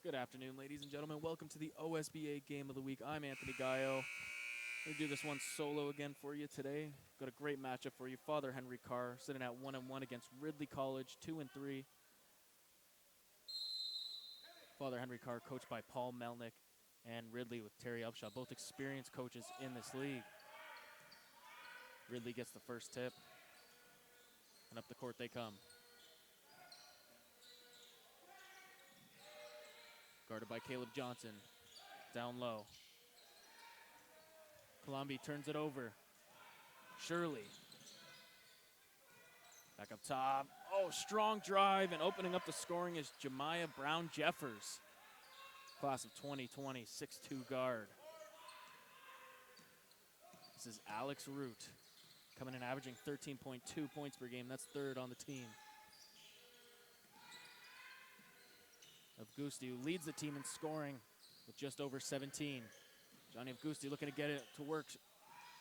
Good afternoon, ladies and gentlemen. Welcome to the OSBA Game of the Week. I'm Anthony Gallo. I'm going to do this one solo again for you today. Got a great matchup for you. Father Henry Carr sitting at 1-1 against Ridley College, 2-3. Father Henry Carr coached by Paul Melnick and Ridley with Terry Upshaw, both experienced coaches in this league. Ridley gets the first tip, and up the court they come. Guarded by Caleb Johnson, down low. Colombi turns it over. Shirley. Back up top. Oh, strong drive, and opening up the scoring is Jemiah Brown-Jeffers. Class of 2020, 6'2" guard. This is Alex Root, coming in averaging 13.2 points per game. That's third on the team. Avgusti, who leads the team in scoring with just over 17. Johnny Avgusti looking to get it to work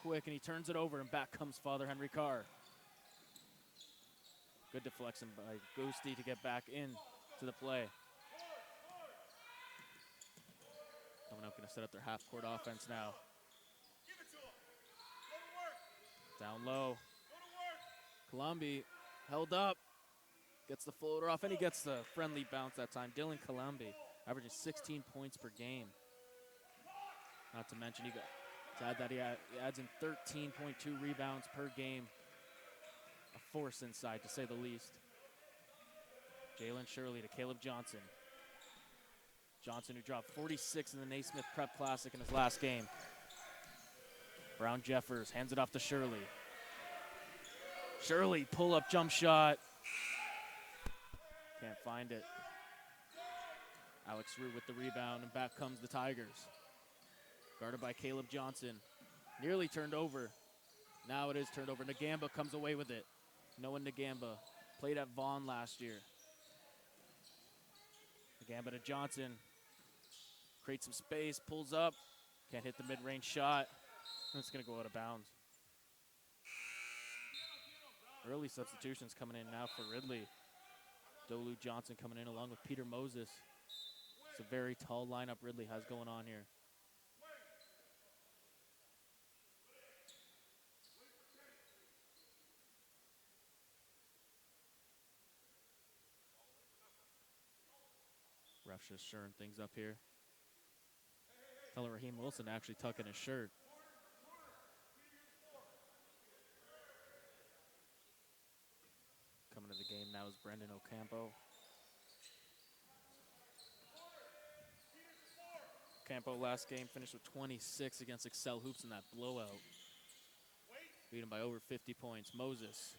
quick, and he turns it over, and back comes Father Henry Carr. Good deflection by Avgusti to get back in to the play. Coming up, going to set up their half-court offense now. Down low. Colombi held up. Gets the floater off, and he gets the friendly bounce that time. Dylan Colombi, averaging 16 points per game. Not to mention, to add that, he adds in 13.2 rebounds per game. A force inside, to say the least. Jalen Shirley to Caleb Johnson. Johnson, who dropped 46 in the Naismith Prep Classic in his last game. Brown-Jeffers hands it off to Shirley. Shirley, pull-up jump shot. Can't find it. Alex Root with the rebound, and back comes the Tigers. Guarded by Caleb Johnson. Nearly turned over. Now it is turned over. Nagamba comes away with it. Noah Nagamba played at Vaughn last year. Nagamba to Johnson. Creates some space, pulls up. Can't hit the mid-range shot. It's going to go out of bounds. Early substitutions coming in now for Ridley. Dolu Johnson coming in along with Peter Moses. It's a very tall lineup Ridley has going on here. Ref's just shirring things up here. Telling Raheem Wilson to actually tuck in his shirt. Coming to the game now is Brendan Ocampo. Ocampo last game finished with 26 against Excel Hoops in that blowout. Beat him by over 50 points. Moses.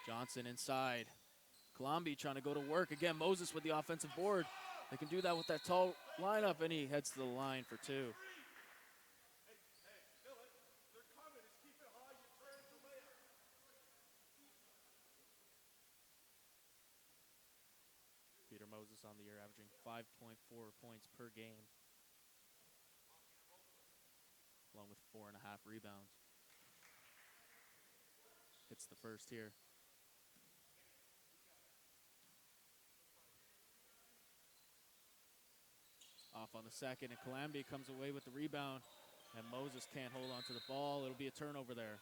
Johnson inside. Colombi trying to go to work. Again, Moses with the offensive board. They can do that with that tall lineup, and he heads to the line for two. Peter Moses on the year, averaging 5.4 points per game, along with 4.5 rebounds. Hits the first here. Off on the second, and Colombi comes away with the rebound, and Moses can't hold on to the ball. It'll be a turnover there.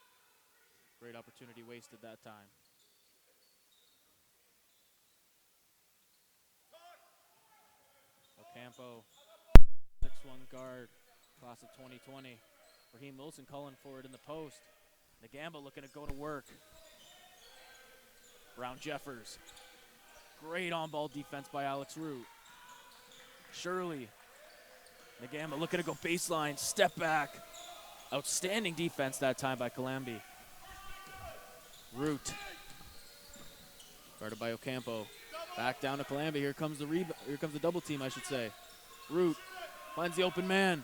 Great opportunity wasted that time. Ocampo, 6'1" guard, class of 2020. Raheem Wilson calling for it in the post. Nagamba looking to go to work. Brown-Jeffers. Great on-ball defense by Alex Root. Shirley. Nagamba looking to go baseline, step back. Outstanding defense that time by Colombi. Root. Guarded by Ocampo. Back down to Colombi. Here comes the double team, I should say. Root finds the open man.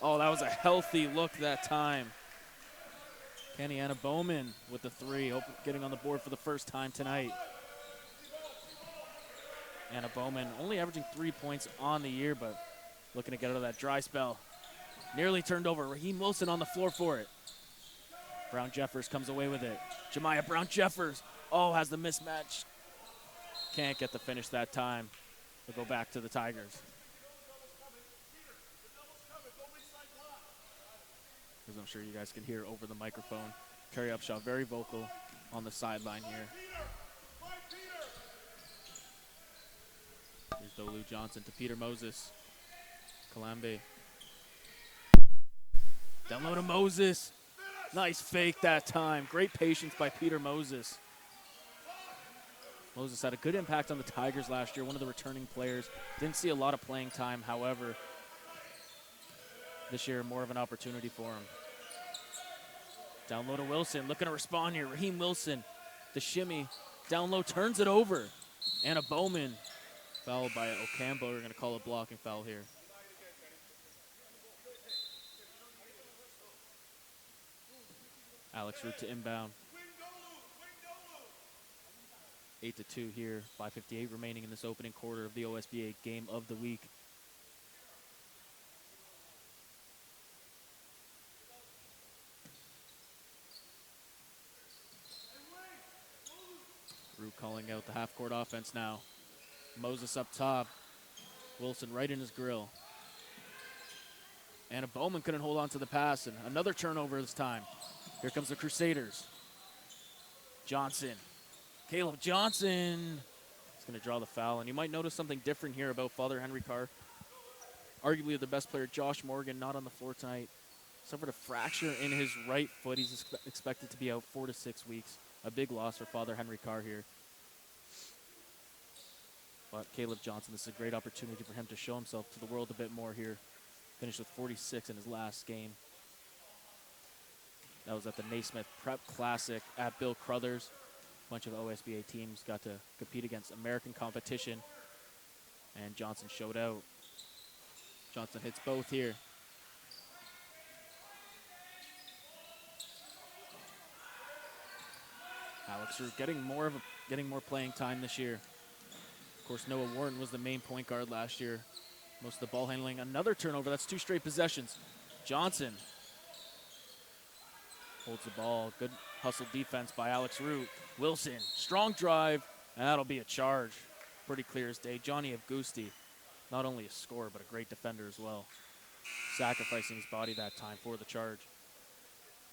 Oh, that was a healthy look that time. Kenny Anna Bowman with the three, getting on the board for the first time tonight. Anna Bowman only averaging 3 points on the year, but looking to get out of that dry spell. Nearly turned over. Raheem Wilson on the floor for it. Brown-Jeffers comes away with it. Jemiah Brown-Jeffers, has the mismatch. can't get the finish that time. We'll go back to the Tigers. As I'm sure you guys can hear over the microphone, Terry Upshaw very vocal on the sideline here. Here's Dolu Johnson to Peter Moses. Kalambe. Down low to Moses. Nice fake that time. Great patience by Peter Moses. Moses had a good impact on the Tigers last year, one of the returning players. Didn't see a lot of playing time, however. This year, more of an opportunity for him. Down low to Wilson, looking to respond here. Raheem Wilson, the shimmy. Down low, turns it over. Anna Bowman, fouled by Ocampo. We're going to call a blocking foul here. Alex Root to inbound. 8-2 here, 5:58 remaining in this opening quarter of the OSBA game of the week. Root calling out the half-court offense now. Moses up top. Wilson right in his grill. Anna Bowman couldn't hold on to the pass, and another turnover this time. Here comes the Crusaders. Johnson. Caleb Johnson is going to draw the foul, and you might notice something different here about Father Henry Carr. Arguably the best player, Josh Morgan, not on the floor tonight. Suffered a fracture in his right foot. He's expected to be out 4 to 6 weeks. A big loss for Father Henry Carr here. But Caleb Johnson, this is a great opportunity for him to show himself to the world a bit more here. Finished with 46 in his last game. That was at the Naismith Prep Classic at Bill Crothers. A bunch of OSBA teams got to compete against American competition, and Johnson showed out. Johnson hits both here. Alex Root getting more playing time this year. Of course, Noah Warren was the main point guard last year. Most of the ball handling. Another turnover. That's 2 straight possessions. Johnson holds the ball. Good hustle defense by Alex Root. Wilson, strong drive, and that'll be a charge. Pretty clear as day. Johnny Avgusti, not only a scorer, but a great defender as well. Sacrificing his body that time for the charge.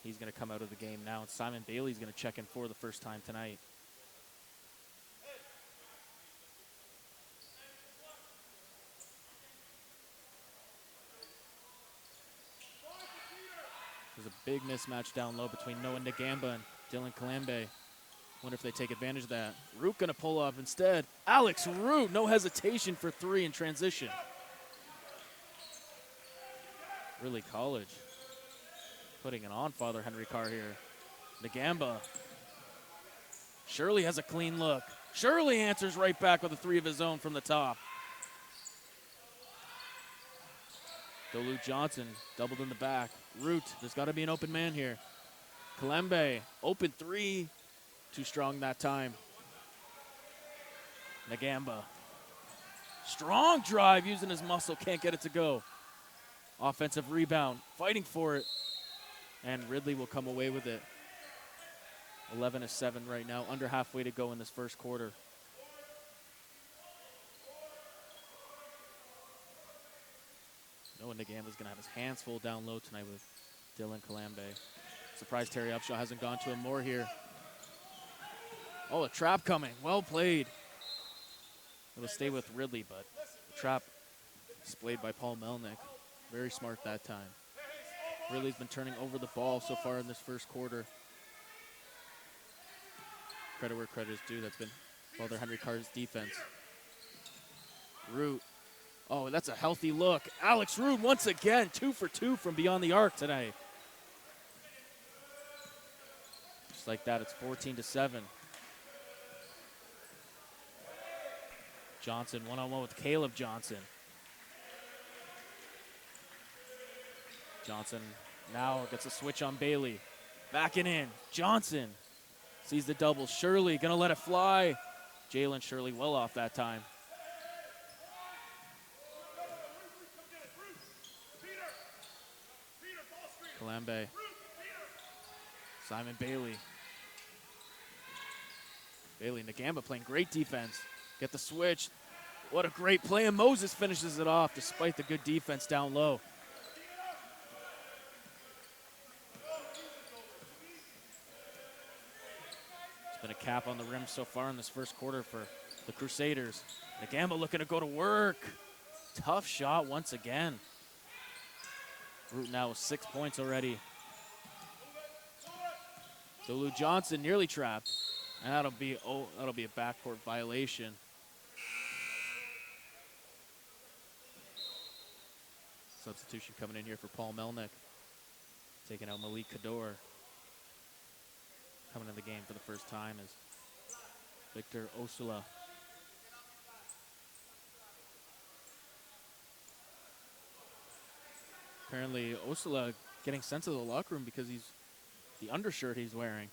He's going to come out of the game now, and Simon Bailey's going to check in for the first time tonight. There's a big mismatch down low between Noah Nagamba and Dylan Kalambe. Wonder if they take advantage of that. Root gonna pull up instead. Alex Root, no hesitation for 3 in transition. Really college. Putting it on Father Henry Carr here. Nagamba. Shirley has a clean look. Shirley answers right back with a 3 of his own from the top. Dolu Johnson doubled in the back. Root, there's got to be an open man here. Kalembe, open 3. Too strong that time. Nagamba. Strong drive using his muscle, can't get it to go. Offensive rebound, fighting for it. And Ridley will come away with it. 11-7 right now, under halfway to go in this first quarter. Noah Nagamba's going to have his hands full down low tonight with Dylan Kalambe. Surprised Terry Upshaw hasn't gone to him more here. Oh, a trap coming. Well played. It'll stay with Ridley, but the trap displayed by Paul Melnick. Very smart that time. Ridley's been turning over the ball so far in this first quarter. Credit where credit is due. That's been Father Henry Carr's defense. Root. Oh, that's a healthy look. Alex Root once again, 2 for 2 from beyond the arc tonight. Just like that, it's 14-7. Johnson one-on-one with Caleb Johnson. Johnson now gets a switch on Bailey. Backing in. Johnson sees the double. Shirley gonna let it fly. Jalen Shirley well off that time. Kalambe. Simon Bailey. Bailey Nagamba playing great defense. Get the switch. What a great play, and Moses finishes it off despite the good defense down low. It's been a cap on the rim so far in this first quarter for the Crusaders. Nagamba looking to go to work. Tough shot once again. Root now with 6 points already. Dolu Johnson nearly trapped. And that'll be a backcourt violation. Substitution coming in here for Paul Melnick. Taking out Malik Kador. Coming in the game for the first time is Victor Osula. Apparently Osula getting sent to the locker room because the undershirt he's wearing.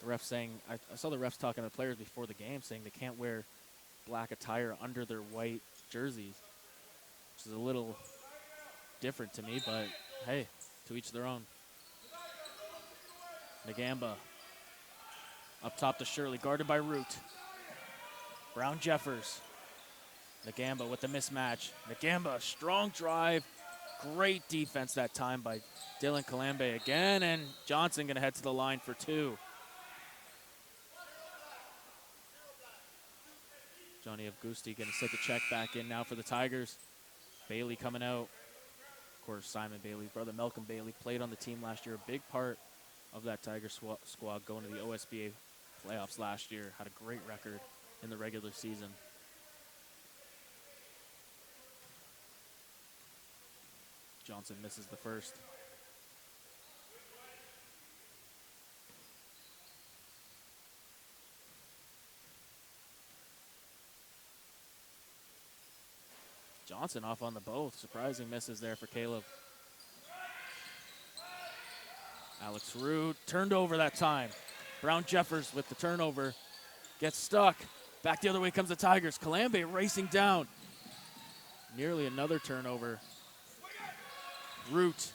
The ref saying, I saw the refs talking to the players before the game saying they can't wear black attire under their white jerseys, which is a little different to me, but hey, to each their own. Nagamba up top to Shirley, guarded by Root. Brown Jeffers. Nagamba with the mismatch. Nagamba, strong drive. Great defense that time by Dylan Kalambe again, and Johnson gonna head to the line for two. Johnny Avgusti gonna set the check back in now for the Tigers. Bailey coming out. Of course, Simon Bailey's brother, Malcolm Bailey, played on the team last year. A big part of that Tiger squad going to the OSBA playoffs last year. Had a great record in the regular season. Johnson misses the first. Johnson off on the both. Surprising misses there for Caleb. Alex Root turned over that time. Brown Jeffers with the turnover. Gets stuck. Back the other way comes the Tigers. Kalambe racing down. Nearly another turnover. Root.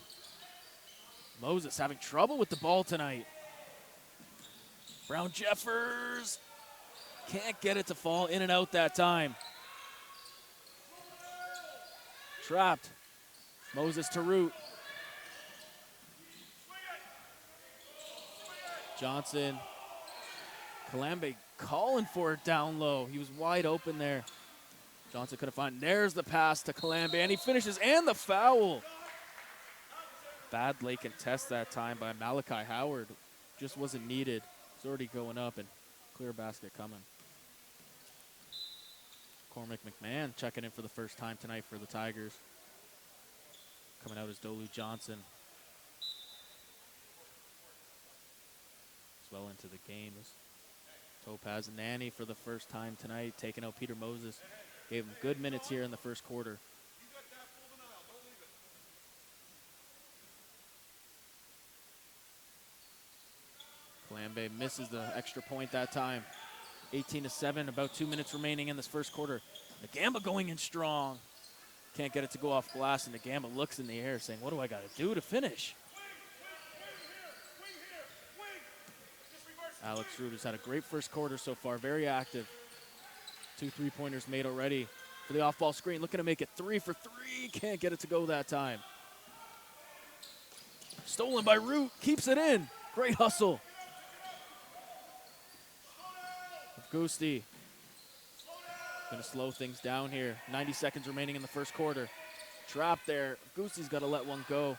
Moses having trouble with the ball tonight. Brown Jeffers can't get it to fall in and out that time. Trapped. Moses to Root. Johnson. Kalambe calling for it down low. He was wide open there. Johnson couldn't find. There's the pass to Kalambe, and he finishes, and the foul. Bad late contest that time by Malachi Howard. Just wasn't needed. It's already going up, and clear basket coming. Cormac McMahon checking in for the first time tonight for the Tigers. Coming out is Dolu Johnson. As well into the game is Topaz Nani for the first time tonight, taking out Peter Moses. Gave him good minutes here in the first quarter. Kalambe misses the extra point that time. 18-7, about 2 minutes remaining in this first quarter. Nagamba going in strong. Can't get it to go off glass, and Nagamba looks in the air saying, what do I got to do to finish? Alex Root has had a great first quarter so far, very active. 2 3-pointers made already for the off-ball screen. Looking to make it 3 for 3. Can't get it to go that time. Stolen by Root, keeps it in. Great hustle. Gusti gonna slow things down here. 90 seconds remaining in the first quarter. Trap there. Gusti's got to let one go.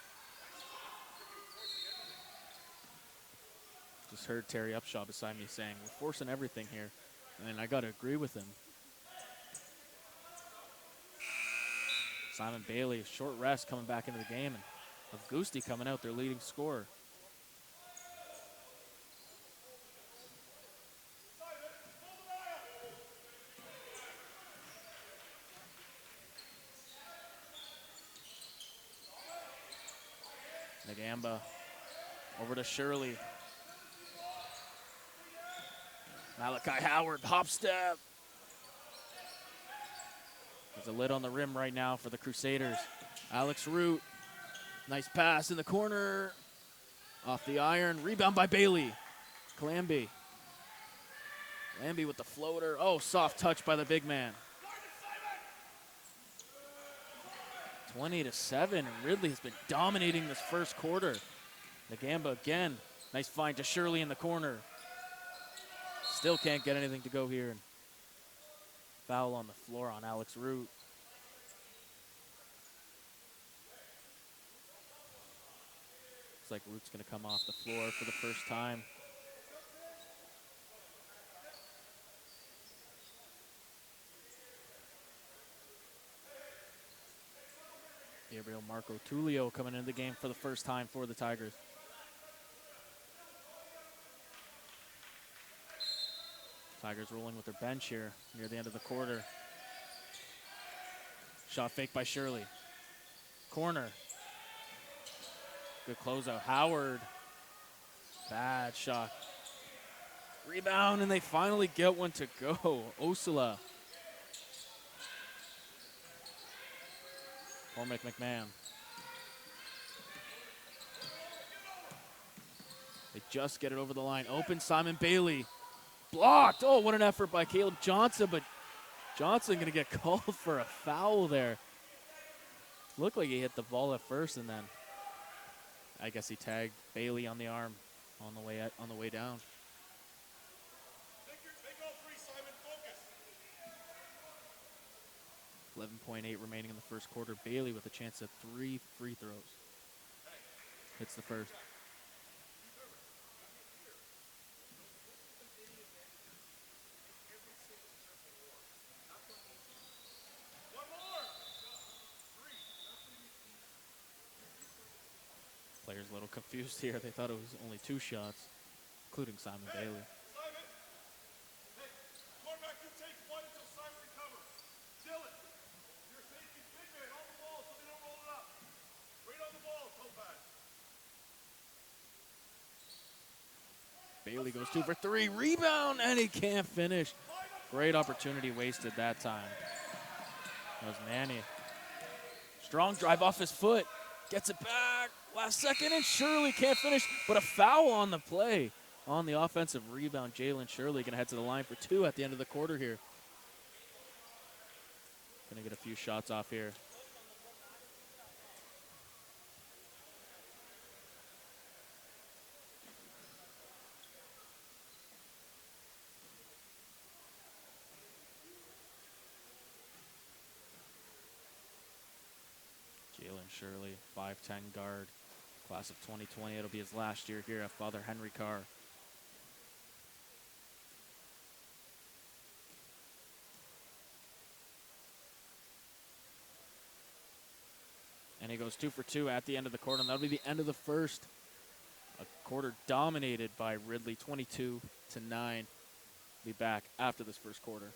Just heard Terry Upshaw beside me saying, we're forcing everything here. And I got to agree with him. Simon Bailey, short rest coming back into the game. And of Gusti coming out, their leading scorer. Nagamba over to Shirley. Malachi Howard, hop step. There's a lid on the rim right now for the Crusaders. Alex Root, nice pass in the corner. Off the iron, rebound by Bailey. Kalambe. Lambie with the floater. Oh, soft touch by the big man. 20-7, and Ridley has been dominating this first quarter. Nagamba again. Nice find to Shirley in the corner. Still can't get anything to go here. Foul on the floor on Alex Root. Looks like Root's going to come off the floor for the first time. Gabriel Marco Tullio coming into the game for the first time for the Tigers. Tigers rolling with their bench here near the end of the quarter. Shot fake by Shirley. Corner. Good closeout. Howard. Bad shot. Rebound, and they finally get one to go. Osula. Cormac McMahon. They just get it over the line. Open Simon Bailey. Blocked. Oh, what an effort by Caleb Johnson, but Johnson going to get called for a foul there. Looked like he hit the ball at first, and then I guess he tagged Bailey on the arm on the way down. 11.8 remaining in the first quarter. Bailey with a chance at 3 free throws. Hits the first. Players a little confused here. They thought it was only 2 shots, including Simon Bailey. Bailey goes 2 for 3, rebound, and he can't finish. Great opportunity wasted that time. That was Manny. Strong drive off his foot, gets it back, last second, and Shirley can't finish, but a foul on the play. On the offensive rebound, Jalen Shirley gonna head to the line for 2 at the end of the quarter here. Gonna get a few shots off here. Shirley, 5'10" guard, class of 2020. It'll be his last year here at Father Henry Carr. And he goes 2 for 2 at the end of the quarter, and that'll be the end of the first. A quarter dominated by Ridley, 22-9. Be back after this first quarter.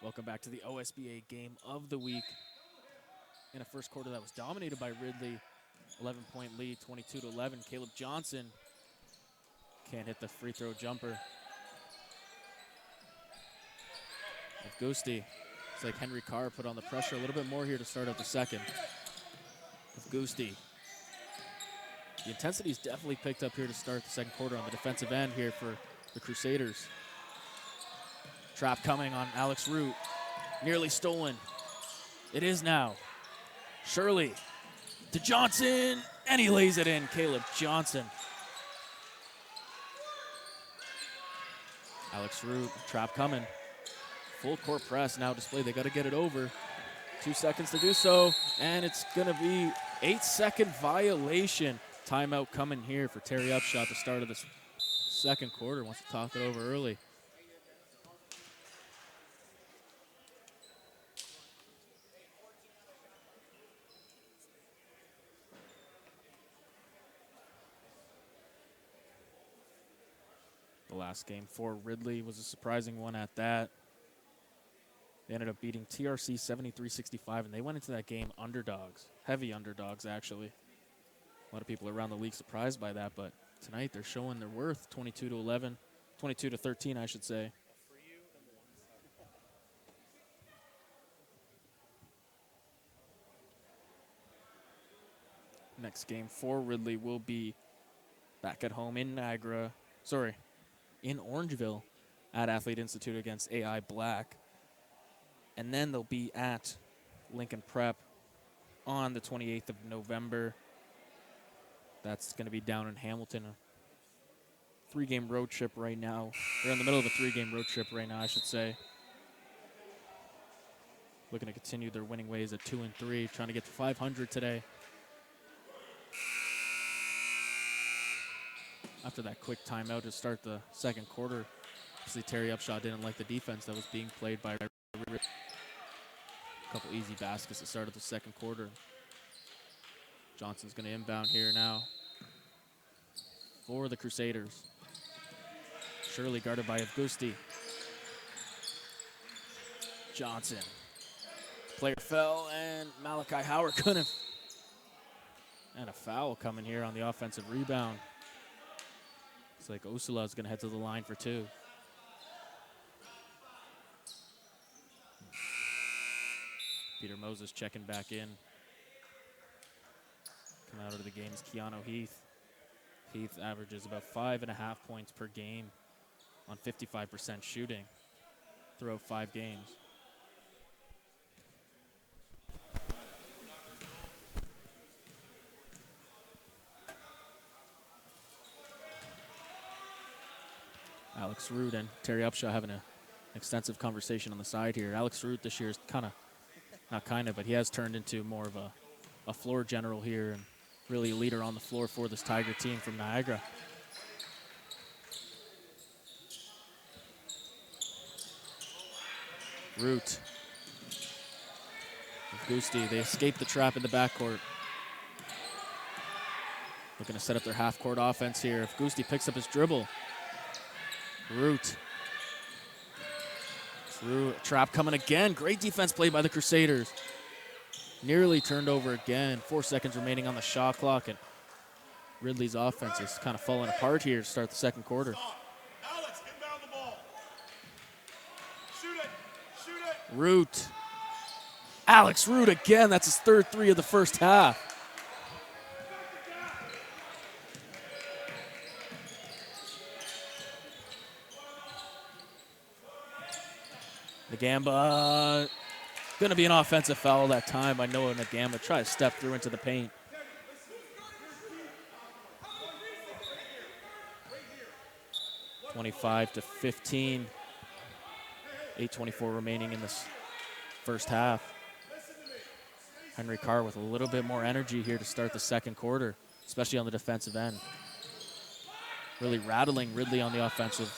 Welcome back to the OSBA game of the week. In a first quarter that was dominated by Ridley. 11-point lead, 22-11. Caleb Johnson Can't hit the free throw jumper. Gusti. It's like Henry Carr put on the pressure a little bit more here to start out the second. Gusti. The intensity's definitely picked up here to start the second quarter on the defensive end here for the Crusaders. Trap coming on Alex Root. Nearly stolen. It is now. Shirley to Johnson, and he lays it in. Caleb Johnson. Alex Root, trap coming. Full court press now displayed. They got to get it over. 2 seconds to do so, and it's going to be 8-second violation. Timeout coming here for Terry Upshot at the start of this second quarter. Wants to talk it over early. The last game for Ridley was a surprising one at that. They ended up beating TRC 73-65, and they went into that game underdogs. Heavy underdogs, actually. A lot of people around the league surprised by that, but tonight they're showing their worth. 22-11, 22-13, I should say. Next game for Ridley will be back at home in in Orangeville at Athlete Institute against AI Black. And then they'll be at Lincoln Prep on the 28th of November. That's going to be down in Hamilton. A 3-game road trip right now. They're in the middle of a 3-game road trip right now, I should say. Looking to continue their winning ways at 2-3, trying to get to 500 today. After that quick timeout to start the second quarter, obviously Terry Upshot didn't like the defense that was being played by Ridley. A couple easy baskets to start of the second quarter. Johnson's going to inbound here now for the Crusaders. Shirley guarded by Gusti. Johnson. Player fell, and Malachi Howard couldn't. And a foul coming here on the offensive rebound. It's like Osula is going to head to the line for 2. Peter Moses checking back in. Coming out of the game is Keanu Heath. Heath averages about 5.5 points per game on 55% shooting throughout 5 games. Alex Root and Terry Upshaw having an extensive conversation on the side here. Alex Root this year is but he has turned into more of a floor general here and really a leader on the floor for this Tiger team from Niagara. Root. Gusti, they escape the trap in the backcourt. Looking to set up their half-court offense here. If Gusti picks up his dribble. Root. Trap coming again. Great defense played by the Crusaders. Nearly turned over again. 4 seconds remaining on the shot clock, and Ridley's offense is kind of falling apart here to start the second quarter. Alex, inbound the ball. Shoot it. Root. Alex Root again. That's his 3rd 3 of the first half. Nagamba, going to be an offensive foul that time by Noah Nagamba. Try to step through into the paint. (25-15). 8:24 remaining in this first half. Henry Carr with a little bit more energy here to start the second quarter, especially on the defensive end. Really rattling Ridley on the offensive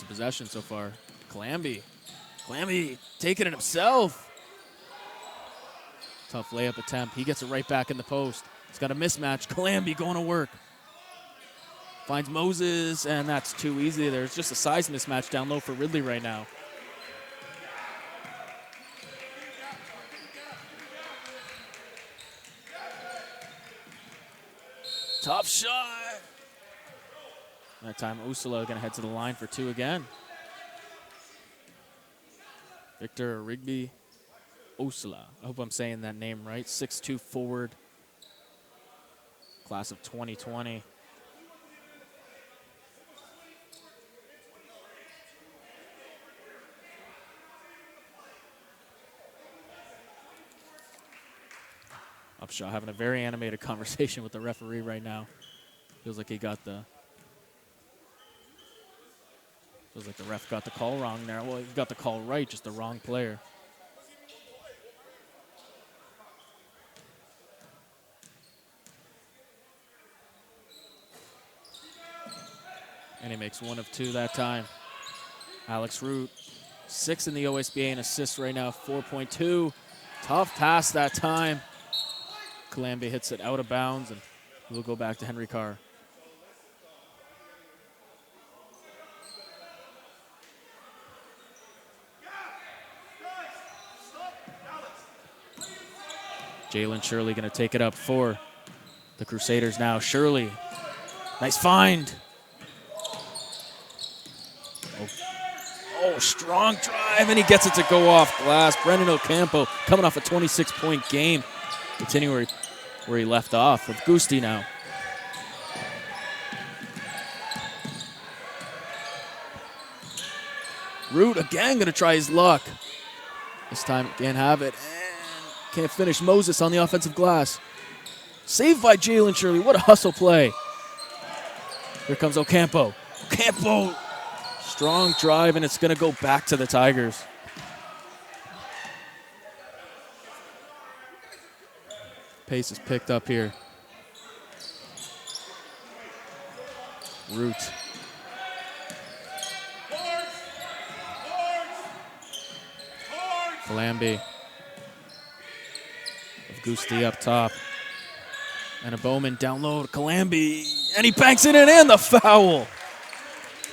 possession so far. Clamby taking it himself. Tough layup attempt. He gets it right back in the post. He's got a mismatch. Clamby going to work. Finds Moses, and that's too easy. There's just a size mismatch down low for Ridley right now. Tough shot. That time, Ursula going to head to the line for 2 again. Victor Rigby Ursula. I hope I'm saying that name right. 6'2" forward. Class of 2020. Upshaw having a very animated conversation with the referee right now. Feels like the ref got the call wrong there. Well, he got the call right, just the wrong player. And he makes 1 of 2 that time. Alex Root, 6 in the OSBA in assists right now, 4.2. Tough pass that time. Kalambi hits it out of bounds, and we'll go back to Henry Carr. Jalen Shirley going to take it up for the Crusaders now. Shirley, nice find. Oh, strong drive, and he gets it to go off glass. Brendan Ocampo coming off a 26-point game. Continuing where he left off with Gusti now. Root again going to try his luck. This time can't have it. And can't finish. Moses on the offensive glass. Saved by Jalen Shirley. What a hustle play. Here comes Ocampo. Ocampo. Strong drive, and it's going to go back to the Tigers. Pace is picked up here. Root. Kalambi. With Gusti up top. And a Bowman down low to Kalambi. And he banks it in, and the foul.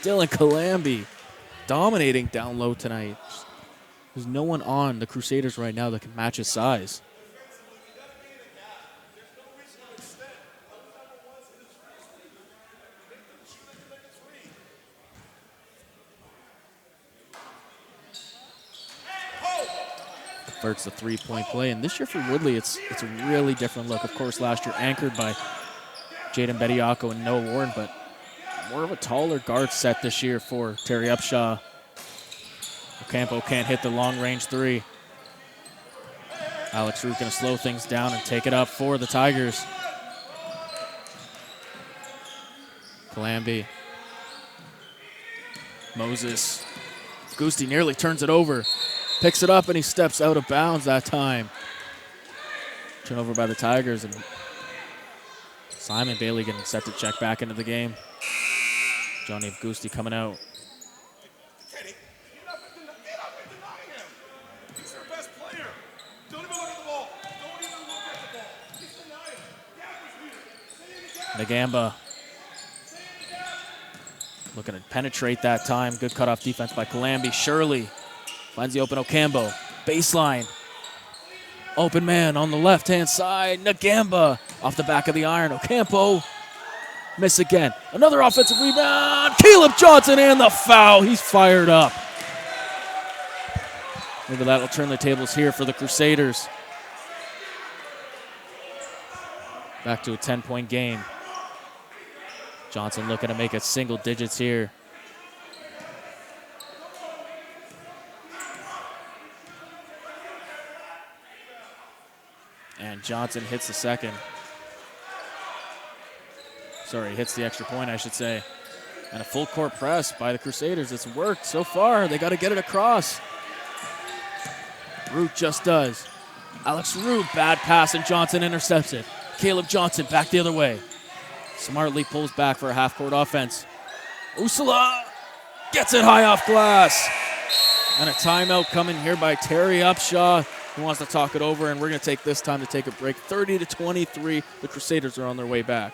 Dylan Kalambi dominating down low tonight. There's no one on the Crusaders right now that can match his size. Converts the 3-point play, and this year for Ridley, it's a really different look. Of course, last year anchored by Jaden Bediako and Noah Warren, but more of a taller guard set this year for Terry Upshaw. Ocampo can't hit the long-range 3. Alex Root going to slow things down and take it up for the Tigers. Kalambi. Moses. Gusti nearly turns it over. Picks it up, and he steps out of bounds that time. Turnover by the Tigers, and Simon Bailey getting set to check back into the game. Johnny Gusti coming out. Kenny, get up and deny him. He's their best player. Don't even look at the ball. Don't even look at the ball. Just deny him. Gap is here. Nagamba looking to penetrate that time. Good cutoff defense by Kalambi. Shirley finds the open Ocampo. Baseline. Open man on the left-hand side. Nagamba off the back of the iron. Ocampo. Miss again. Another offensive rebound. Caleb Johnson and the foul. He's fired up. Maybe that'll turn the tables here for the Crusaders. Back to a 10-point game. Johnson looking to make it single digits here. And Johnson hits the second. Sorry, hits the extra point, I should say. And a full court press by the Crusaders. It's worked so far. They got to get it across. Root just does. Alex Root, bad pass, and Johnson intercepts it. Caleb Johnson back the other way. Smartly pulls back for a half-court offense. Ursula gets it high off glass. And a timeout coming here by Terry Upshaw, who wants to talk it over, and we're going to take this time to take a break. 30-23, the Crusaders are on their way back.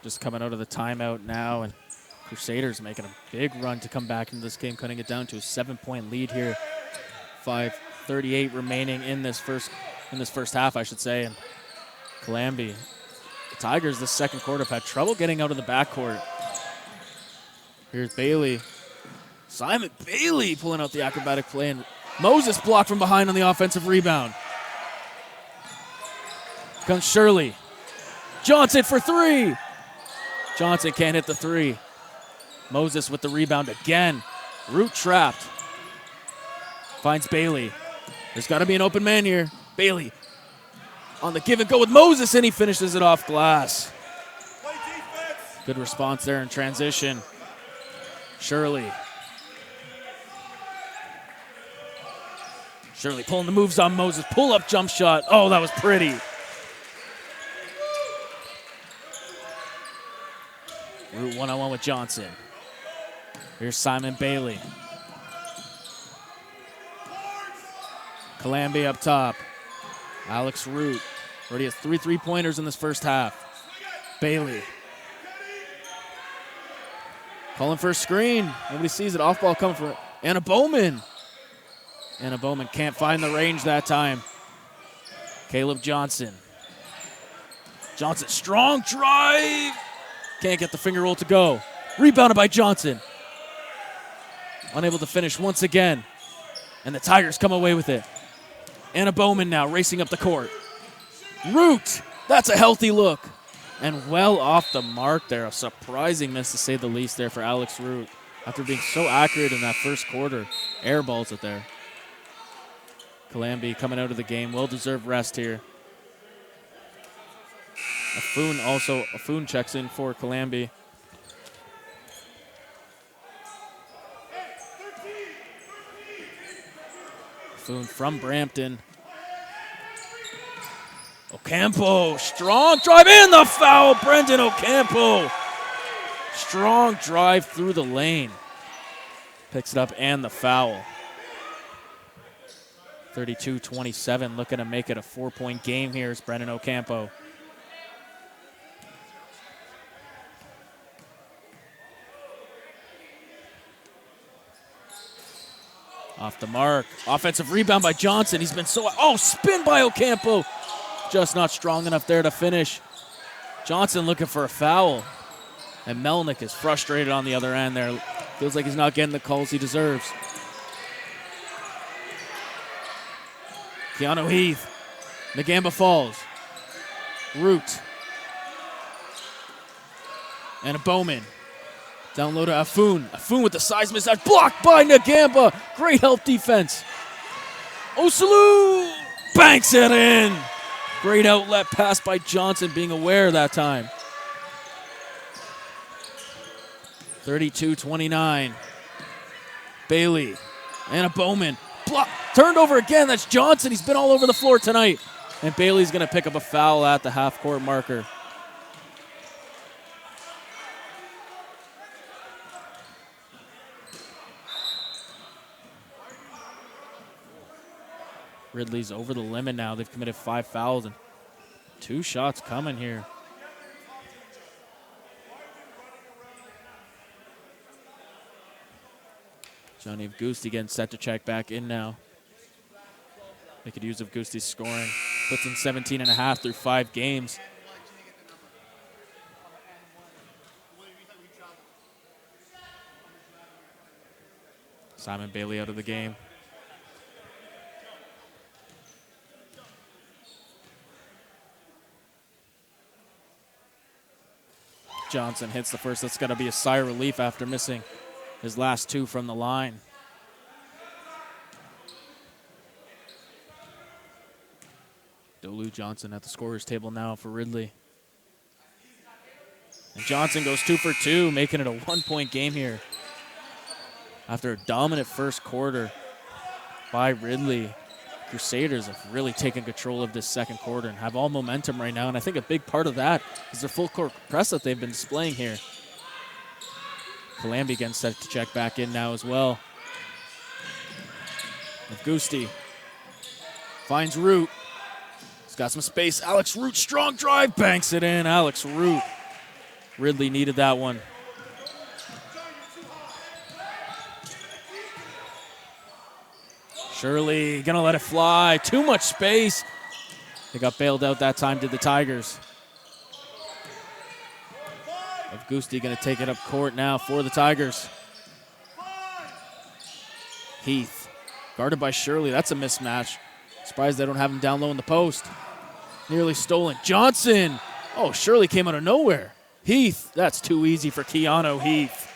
just coming out of the timeout now, and Crusaders making a big run to come back into this game, cutting it down to a 7-point lead here. 5:38 remaining in this first half, I should say. And Calambi, the Tigers this second quarter have had trouble getting out of the backcourt. Here's Bailey. Simon Bailey pulling out the acrobatic play, and Moses blocked from behind on the offensive rebound. Comes Shirley. Johnson for three. Johnson can't hit the three. Moses with the rebound again. Root trapped. Finds Bailey. There's got to be an open man here. Bailey on the give and go with Moses, and he finishes it off glass. Good response there in transition. Shirley. Shirley pulling the moves on Moses. Pull-up jump shot. Oh, that was pretty. Root one-on-one with Johnson. Here's Simon Bailey. Calambi up top. Alex Root already has 3 3-pointers in this first half. Bailey. Calling for a screen. Nobody sees it. Off ball coming for Anna Bowman. Anna Bowman can't find the range that time. Caleb Johnson. Johnson, strong drive. Can't get the finger roll to go. Rebounded by Johnson. Unable to finish once again. And the Tigers come away with it. Anna Bowman now racing up the court. Root, that's a healthy look. And well off the mark there. A surprising miss, to say the least, there for Alex Root. After being so accurate in that first quarter, airballs it there. Calambi coming out of the game. Well-deserved rest here. Afun checks in for Calambi. Afun from Brampton. Ocampo, strong drive in the foul. Brendan Ocampo. Strong drive through the lane. Picks it up and the foul. 32-27, looking to make it a 4-point game here is Brendan Ocampo. Off the mark. Offensive rebound by Johnson. He's been spin by Ocampo. Just not strong enough there to finish. Johnson looking for a foul. And Melnick is frustrated on the other end there. Feels like he's not getting the calls he deserves. Keanu Heath. Nagamba Falls. Root. And a Bowman. Down low to Afun. Afun with the size mismatch. Blocked by Nagamba. Great help defense. Osalu banks it in. Great outlet pass by Johnson, being aware that time. 32-29. Bailey and a Bowman. Turned over again. That's Johnson. He's been all over the floor tonight. And Bailey's going to pick up a foul at the half-court marker. Ridley's over the limit now. They've committed 5 fouls and 2 shots coming here. Johnny Gusti getting set to check back in now. Making use of Gusti's scoring. Puts in 17.5 through 5 games. Simon Bailey out of the game. Johnson hits the first. That's got to be a sigh of relief after missing his last 2 from the line. Dolu Johnson at the scorer's table now for Ridley. And Johnson goes 2 for 2, making it a 1-point game here. After a dominant first quarter by Ridley, Crusaders have really taken control of this second quarter and have all momentum right now. And I think a big part of that is their full court press that they've been displaying here. Calambi again set to check back in now as well. Gusti finds Root. He's got some space. Alex Root, strong drive, banks it in. Alex Root Ridley needed that one. Shirley gonna let it fly. Too much space. They got bailed out that time, did the Tigers. Gusti gonna take it up court now for the Tigers. Heath, guarded by Shirley. That's a mismatch. Surprised they don't have him down low in the post. Nearly stolen. Johnson. Oh, Shirley came out of nowhere. Heath, that's too easy for Keanu Heath.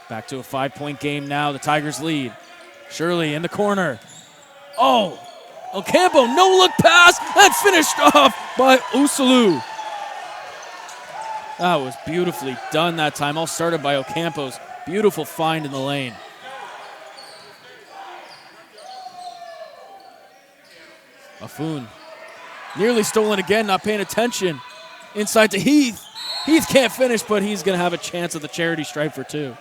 Back to a 5-point game now. The Tigers lead. Shirley in the corner. Oh, Ocampo, no-look pass, and finished off by Usulu. That was beautifully done that time. All started by Ocampo's beautiful find in the lane. Afun, nearly stolen again, not paying attention. Inside to Heath. Heath can't finish, but he's going to have a chance at the charity stripe for two.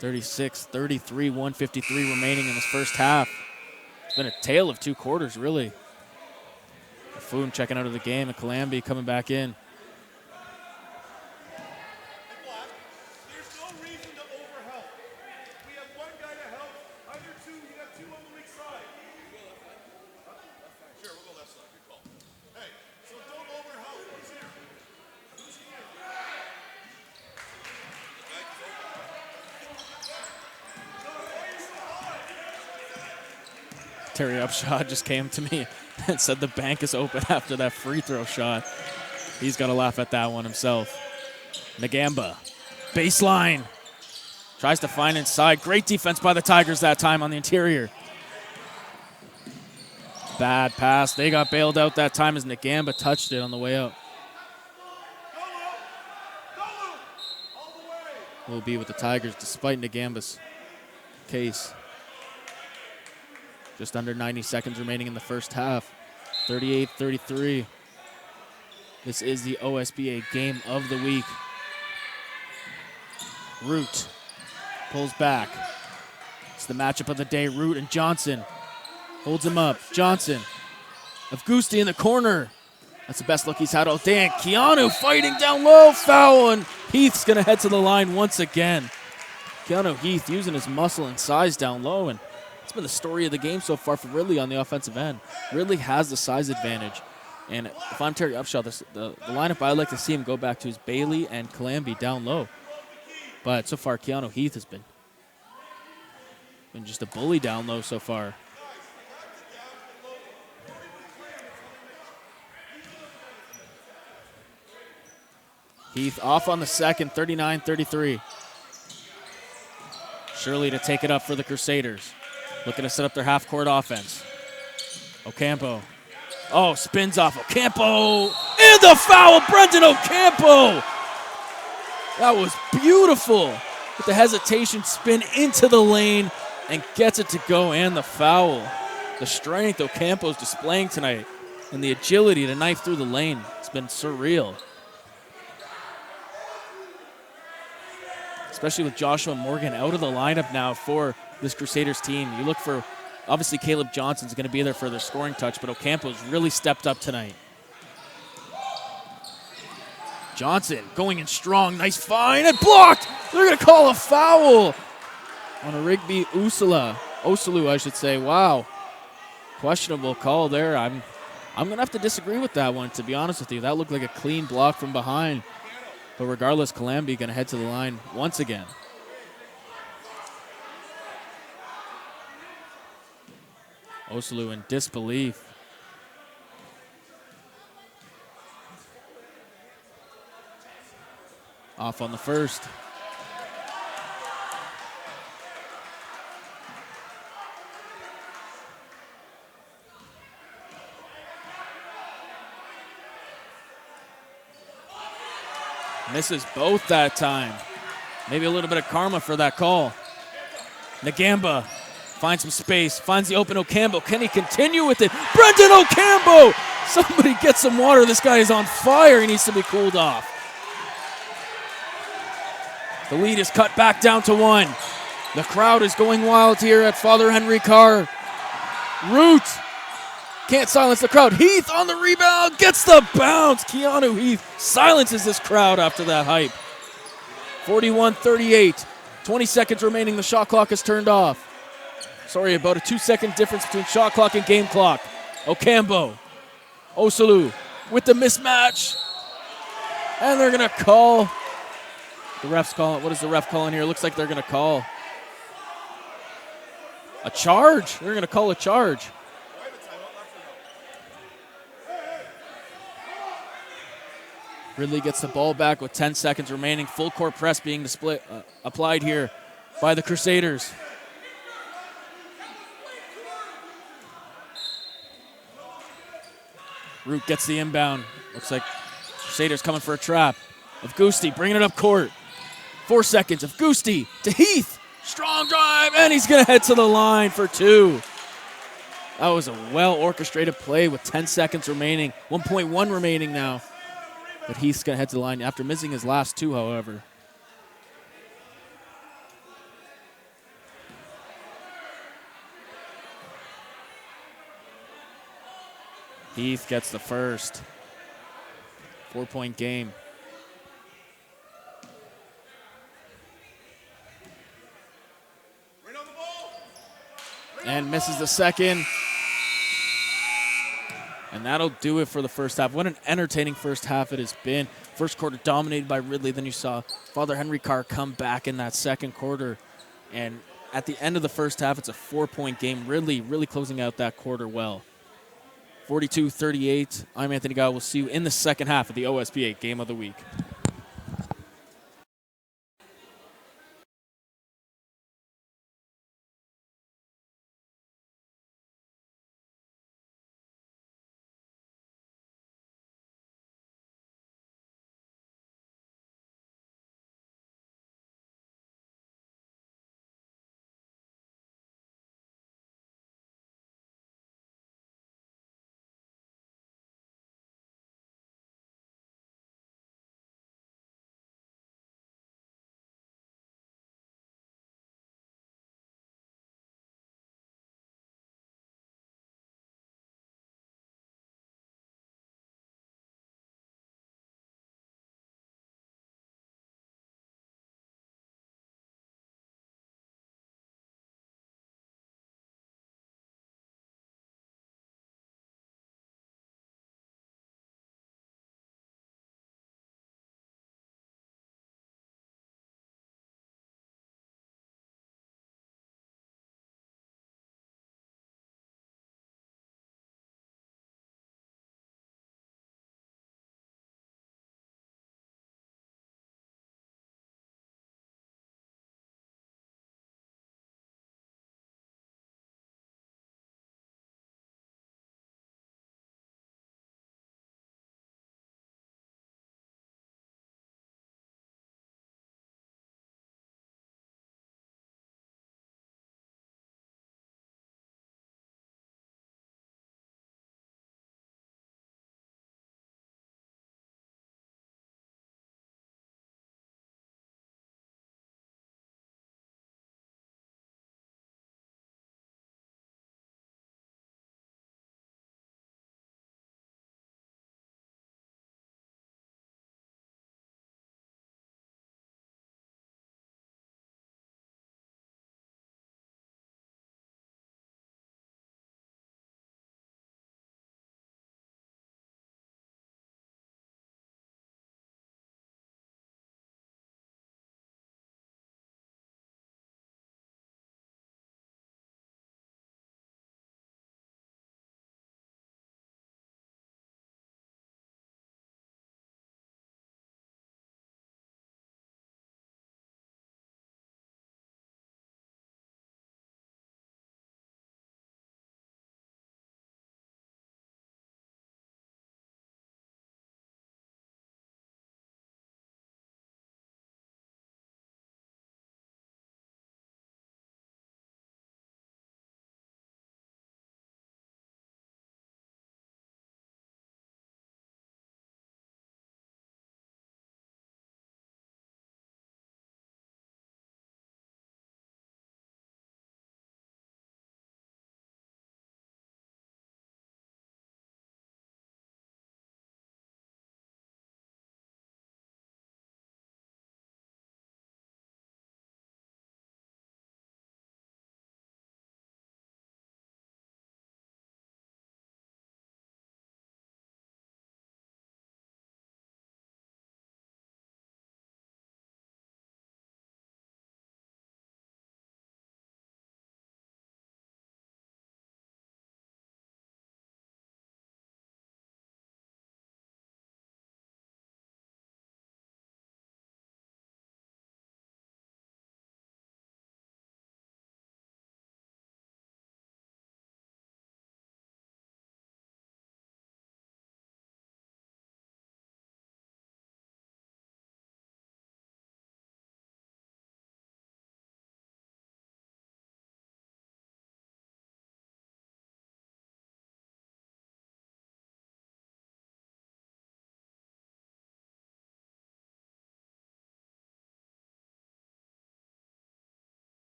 (36-33), 1:53 remaining in this first half. It's been a tale of two quarters, really. Afun checking out of the game, and Calambi coming back in. There's no reason to overhelp. We have one guy to help. Either two, you got two on the weak side. Sure, we'll go left side. Good call. Hey, so don't overhelp. Who's here? Who's here? Terry Upshaw just came to me and said the bank is open after that free throw shot. He's got to laugh at that one himself. Nagamba, baseline. Tries to find inside. Great defense by the Tigers that time on the interior. Bad pass. They got bailed out that time as Nagamba touched it on the way up. Will be with the Tigers despite Nagamba's case. Just under 90 seconds remaining in the first half. 38-33. This is the OSBA game of the week. Root pulls back. It's the matchup of the day. Root and Johnson. Holds him up. Johnson. Gusti in the corner. That's the best look he's had all day. And Keanu fighting down low. Foul, and Heath's going to head to the line once again. Keanu Heath using his muscle and size down low, and it's been the story of the game so far for Ridley on the offensive end. Ridley has the size advantage. And if I'm Terry Upshaw, the lineup I'd like to see him go back to is Bailey and Calambi down low. But so far, Keanu Heath has been just a bully down low so far. Heath off on the second, 39-33. Shirley to take it up for the Crusaders. Looking to set up their half-court offense. Ocampo. Oh, spins off Ocampo. And the foul, Brendan Ocampo. That was beautiful. With the hesitation, spin into the lane and gets it to go, and the foul. The strength Ocampo's displaying tonight and the agility to knife through the lane. It's been surreal. Especially with Joshua Morgan out of the lineup now for this Crusaders team. You look for, obviously Caleb Johnson's going to be there for their scoring touch, but Ocampo's really stepped up tonight. Johnson going in strong, nice find, and blocked! They're going to call a foul on a Rigby Osulu, I should say. Wow. Questionable call there. I'm going to have to disagree with that one, to be honest with you. That looked like a clean block from behind. But regardless, Calambi going to head to the line once again. Osulu in disbelief. Off on the first. Misses both that time. Maybe a little bit of karma for that call. Nagamba finds some space, finds the open Ocampo. Can he continue with it? Brendan Ocampo! Somebody get some water. This guy is on fire. He needs to be cooled off. The lead is cut back down to one. The crowd is going wild here at Father Henry Carr. Root can't silence the crowd. Heath on the rebound, gets the bounce. Keanu Heath silences this crowd after that hype. 41-38. 20 seconds remaining. The shot clock is turned off. Sorry, about a 2-second difference between shot clock and game clock. Ocambo. Osalu with the mismatch. And they're going to call. The ref's calling. What is the ref calling here? Looks like they're going to call a charge. They're going to call a charge. Ridley gets the ball back with 10 seconds remaining. Full court press being applied here by the Crusaders. Root gets the inbound. Looks like Crusaders coming for a trap. Avgusti bringing it up court. 4 seconds. Avgusti to Heath. Strong drive, and he's going to head to the line for 2. That was a well-orchestrated play with 10 seconds remaining. 1.1 remaining now. But Heath's going to head to the line after missing his last 2, however. Heath gets the first. 4-point game. And misses the second. And that'll do it for the first half. What an entertaining first half it has been. First quarter dominated by Ridley. Then you saw Father Henry Carr come back in that second quarter. And at the end of the first half, it's a 4-point game. Ridley really closing out that quarter well. 42-38. I'm Anthony Guy. We'll see you in the second half of the OSBA Game of the Week.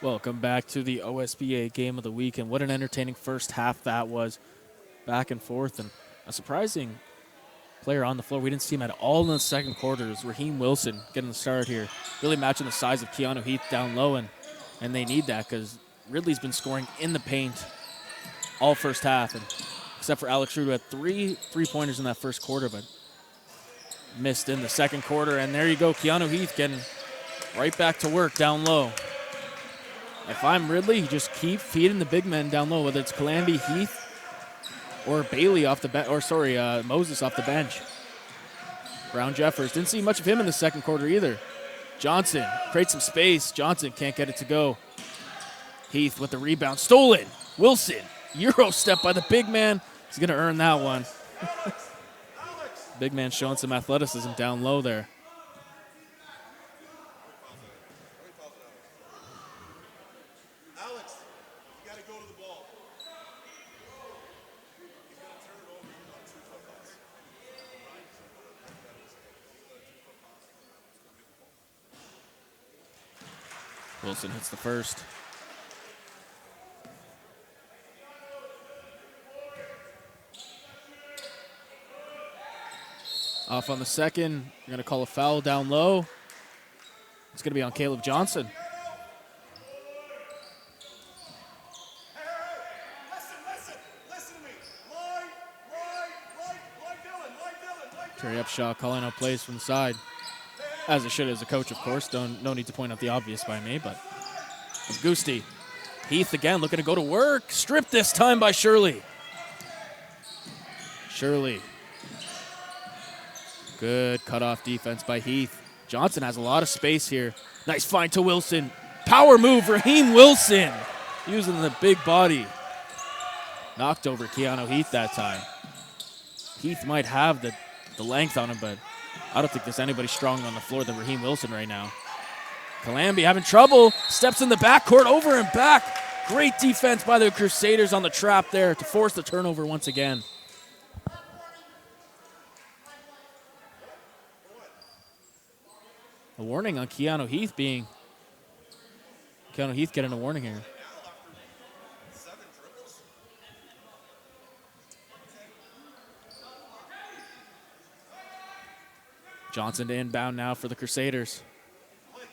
Welcome back to the OSBA Game of the Week, and what an entertaining first half that was. Back and forth, and a surprising player on the floor. We didn't see him at all in the second quarter. Is Raheem Wilson getting the start here, really matching the size of Keanu Heath down low, and they need that because Ridley's been scoring in the paint all first half, and except for Alex Rude, who had three three-pointers in that first quarter, but missed in the second quarter. And there you go, Keanu Heath getting right back to work down low. If I'm Ridley, you just keep feeding the big men down low, whether it's Calambi, Heath, or Bailey off the bench, Moses off the bench. Brown Jeffers, didn't see much of him in the second quarter either. Johnson creates some space. Johnson can't get it to go. Heath with the rebound, stolen. Wilson, Euro step by the big man. He's gonna earn that one. Big man showing some athleticism down low there. Wilson hits the first. Off on the second. You're going to call a foul down low. It's going to be on Caleb Johnson. Listen to me. Terry Upshaw calling out plays from the side. As it should as a coach, of course. No need to point out the obvious by me, but Gusti. Heath again looking to go to work. Stripped this time by Shirley. Good cutoff defense by Heath. Johnson has a lot of space here. Nice find to Wilson. Power move, Raheem Wilson. Using the big body. Knocked over Keanu Heath that time. Heath might have the length on him, but I don't think there's anybody stronger on the floor than Raheem Wilson right now. Calambi having trouble. Steps in the backcourt, over and back. Great defense by the Crusaders on the trap there to force the turnover once again. A warning on Keanu Heath getting a warning here. Johnson to inbound now for the Crusaders. Slow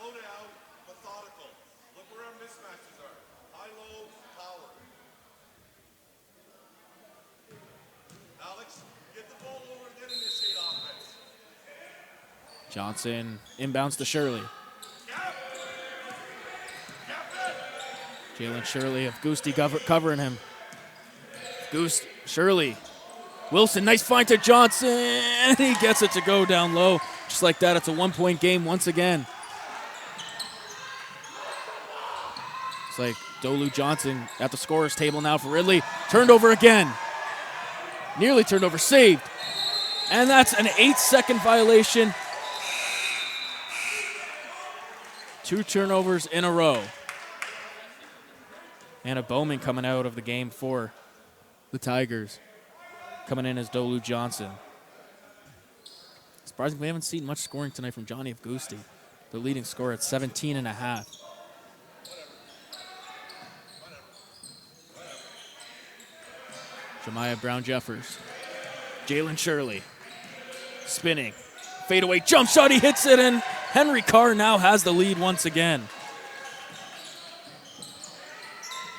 down, methodical. Look where our mismatches are. High, low, power. Alex, get the ball over and then initiate offense. Johnson inbounds to Shirley. Jalen Shirley of Gusti covering him. Shirley. Wilson, nice find to Johnson. He gets it to go down low. Just like that, it's a one-point game once again. It's like Dolu Johnson at the scorer's table now for Ridley. Turned over again. Nearly turned over, saved. And that's an 8-second violation. 2 turnovers in a row. Anna Bowman coming out of the game for the Tigers. Coming in as Dolu Johnson. Surprisingly, we haven't seen much scoring tonight from Johnny of Gusti. The leading scorer at 17 and a half. Jemiah Brown Jeffers. Jalen Shirley. Spinning. Fadeaway jump shot. He hits it, and Henry Carr now has the lead once again.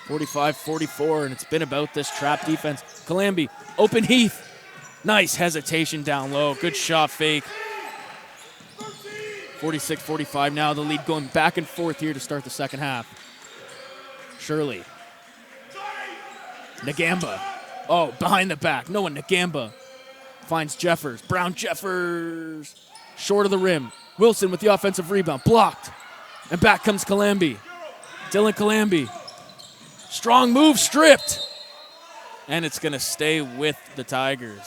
45-44, and it's been about this trap defense. Calambi, open Heath. Nice hesitation down low. Good shot fake. 46-45 now. The lead going back and forth here to start the second half. Shirley. Nagamba. Oh, behind the back. No one. Nagamba finds Jeffers. Brown Jeffers. Short of the rim. Wilson with the offensive rebound. Blocked. And back comes Calambi. Dylan Calambi. Strong move, stripped. And it's going to stay with the Tigers.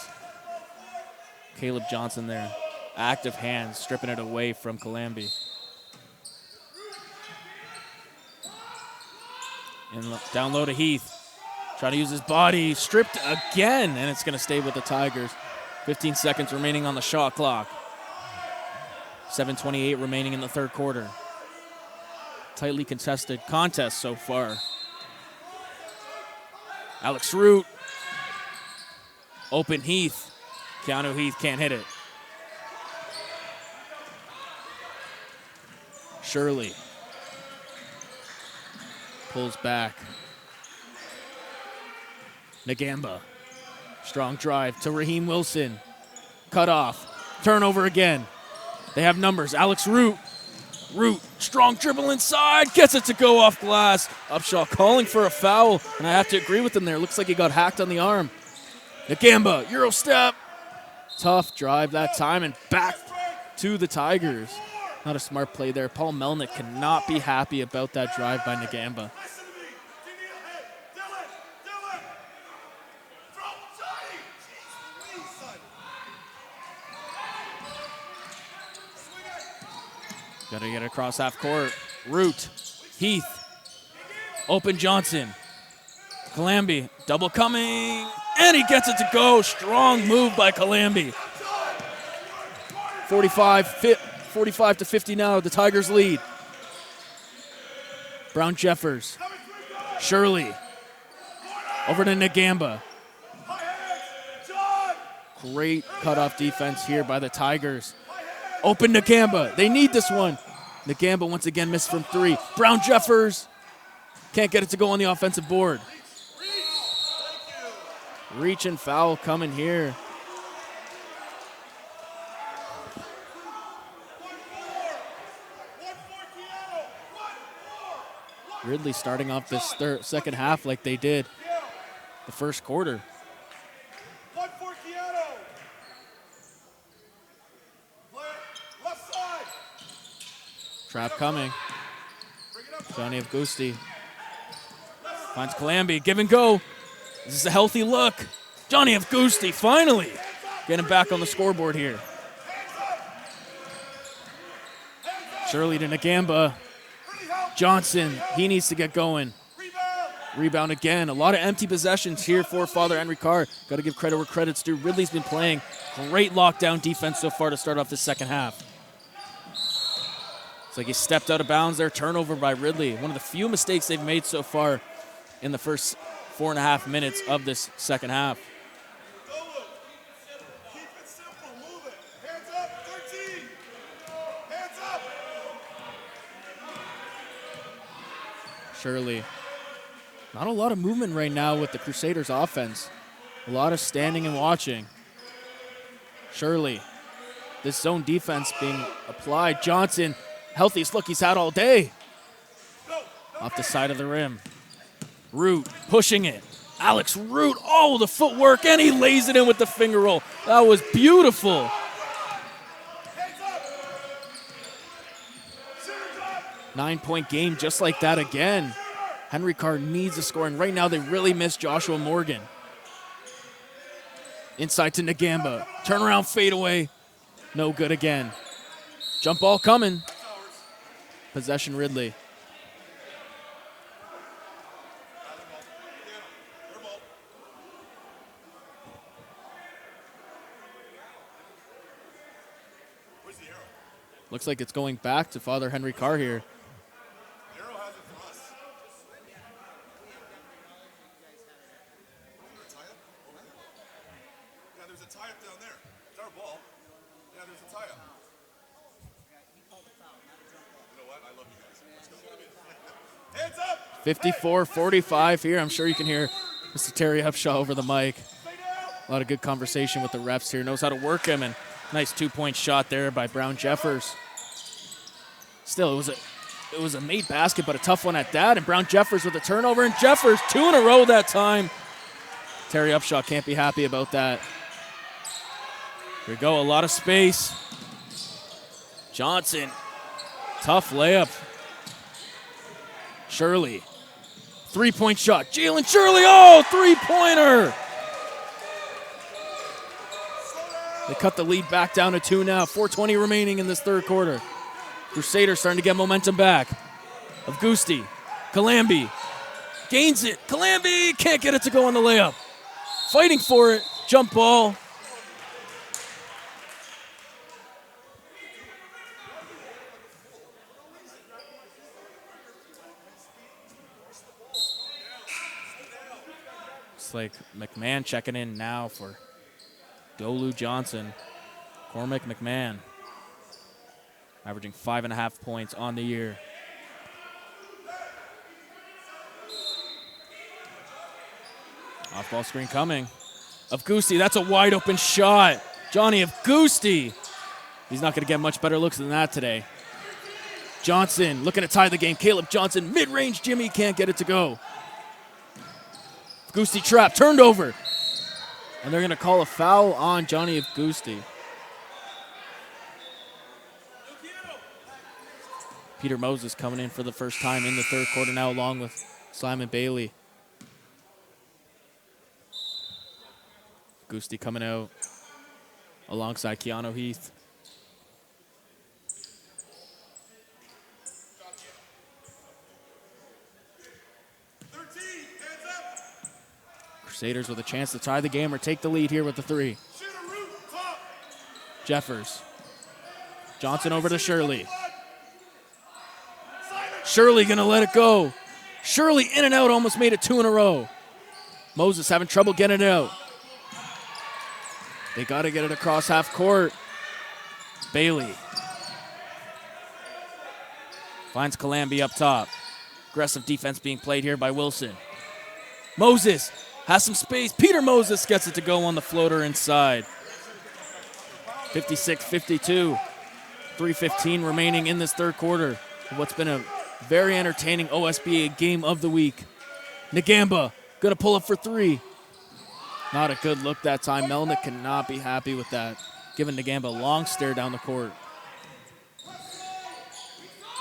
Caleb Johnson there. Active hands, stripping it away from Calambi. And down low to Heath. Trying to use his body. Stripped again, and it's going to stay with the Tigers. 15 seconds remaining on the shot clock. 7:28 remaining in the third quarter. tightly contested contest so far. Alex Root. Open Heath. Keanu Heath can't hit it. Shirley. Pulls back. Nagamba. Strong drive to Raheem Wilson. Cut off. Turnover again. They have numbers. Alex Root. Root. Strong dribble inside. Gets it to go off glass. Upshaw calling for a foul. And I have to agree with him there. Looks like he got hacked on the arm. Nagamba. Euro step. Tough drive that time and back to the Tigers. Not a smart play there. Paul Melnick cannot be happy about that drive by Nagamba. Got to get it across half court. Root. Heath. Open Johnson. Calambi. Double coming. And he gets it to go. Strong move by Calambi. 45 to 50 now. The Tigers lead. Brown Jeffers. Shirley. Over to Nagamba. Great cutoff defense here by the Tigers. Open Nagamba. They need this one. Nagamba once again missed from three. Brown Jeffers. Can't get it to go on the offensive board. Reach and foul coming here. Ridley starting off this second half like they did the first quarter. Trap coming. Johnny Avgusti finds Calambi. Give and go. This is a healthy look. Johnny Avgusti finally getting back on the scoreboard here. Shirley to Nagamba. Johnson, he needs to get going. Rebound again. A lot of empty possessions here for Father Henry Carr. Got to give credit where credit's due. Ridley's been playing great lockdown defense so far to start off the second half. It's like he stepped out of bounds there. Turnover by Ridley. One of the few mistakes they've made so far in the first 4.5 minutes of this second half. Shirley. Not a lot of movement right now with the Crusaders offense. A lot of standing and watching. Shirley. This zone defense being applied. Johnson, healthiest look he's had all day. Off the side of the rim. Root pushing it. Alex Root, oh, the footwork, and he lays it in with the finger roll. That was beautiful. Nine-point game just like that again. Henry Carr needs a score, and right now they really miss Joshua Morgan. Inside to Nagamba. Turnaround fadeaway. No good again. Jump ball coming. Possession Ridley. Looks like it's going back to Father Henry Carr here. There's a tie-up down there. It's our ball. Yeah, there's a tie-up. You know what? I love you guys. Let's go. Hands up! 54-45 here. I'm sure you can hear Mr. Terry Upshaw over the mic. A lot of good conversation with the refs here. Knows how to work him, and nice two-point shot there by Brown Jeffers. Still, it was a made basket, but a tough one at that. And Brown Jeffers with a turnover, and Jeffers 2 in a row that time. Terry Upshaw can't be happy about that. Here we go, a lot of space. Johnson, tough layup. Shirley, three-point shot. Jalen Shirley, oh, three-pointer. They cut the lead back down to 2 now. 4:20 remaining in this third quarter. Crusaders starting to get momentum back. Avgusti, Calambi, gains it. Calambi can't get it to go on the layup. Fighting for it, jump ball. Looks like McMahon checking in now for Dolu Johnson. Cormac McMahon, averaging 5.5 points on the year. Off-ball screen coming. Avgusti, that's a wide open shot. Johnny Avgusti. He's not going to get much better looks than that today. Johnson looking to tie the game. Caleb Johnson, mid-range Jimmy, can't get it to go. Avgusti trap, turned over. And they're going to call a foul on Johnny Avgusti. Peter Moses coming in for the first time in the third quarter now, along with Simon Bailey. Avgusti coming out alongside Keanu Heath. Crusaders with a chance to tie the game or take the lead here with the three. Jeffers. Johnson over to Shirley. Shirley gonna let it go. Shirley in and out, almost made it 2 in a row. Moses having trouble getting it out. They gotta get it across half court. Bailey. Finds Calambi up top. Aggressive defense being played here by Wilson. Moses has some space. Peter Moses gets it to go on the floater inside. 56-52. 3:15 remaining in this third quarter. What's been a very entertaining OSBA game of the week. Nagamba gonna pull up for three. Not a good look that time. Melnick cannot be happy with that. Giving Nagamba a long stare down the court.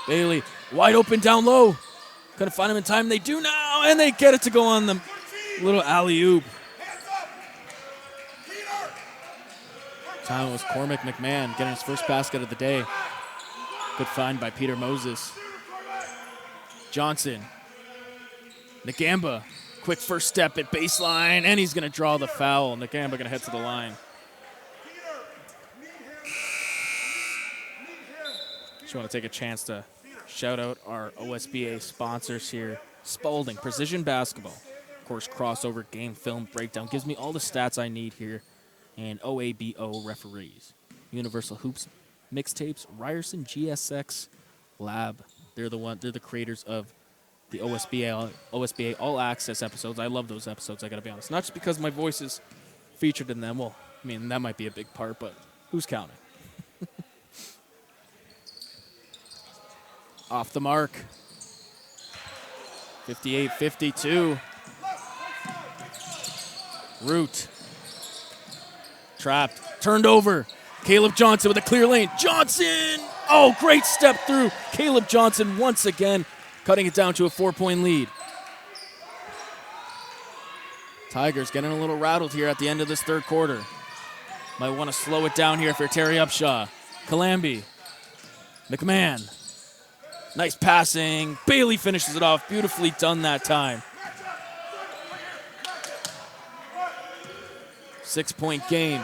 Bailey wide open down low. Couldn't find him in time. They do now, and they get it to go on the little alley-oop. Time was Cormac McMahon getting his first basket of the day. Good find by Peter Moses. Johnson. Nagamba. Quick first step at baseline, and he's going to draw the foul. Nagamba going to head to the line. Just want to take a chance to shout out our OSBA sponsors here. Spalding, Precision Basketball. Of course, crossover game film breakdown. Gives me all the stats I need here. And OABO referees. Universal Hoops Mixtapes, Ryerson GSX Lab. They're the creators of the OSBA All Access episodes. I love those episodes, I gotta be honest. Not just because my voice is featured in them. Well, I mean, that might be a big part, but who's counting? Off the mark. 58-52. Root. Trapped. Turned over. Caleb Johnson with a clear lane. Johnson! Oh, great step through. Caleb Johnson once again cutting it down to a 4-point lead. Tigers getting a little rattled here at the end of this third quarter. Might want to slow it down here for Terry Upshaw. Calambi. McMahon. Nice passing. Bailey finishes it off. Beautifully done that time. 6-point game.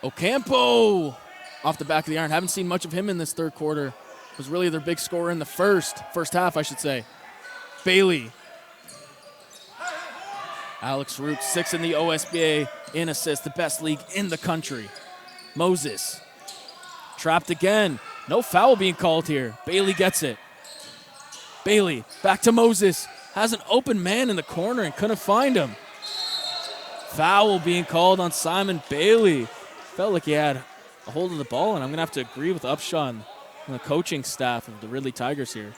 Ocampo off the back of the iron. Haven't seen much of him in this third quarter. Was really their big scorer in the first half, I should say. Bailey. Alex Root, 6 in the OSBA in assists, the best league in the country. Moses. Trapped again. No foul being called here. Bailey gets it. Bailey back to Moses. Has an open man in the corner and couldn't find him. Foul being called on Simon Bailey. Felt like he had a hold of the ball, and I'm going to have to agree with Upshaw and the coaching staff of the Ridley Tigers here.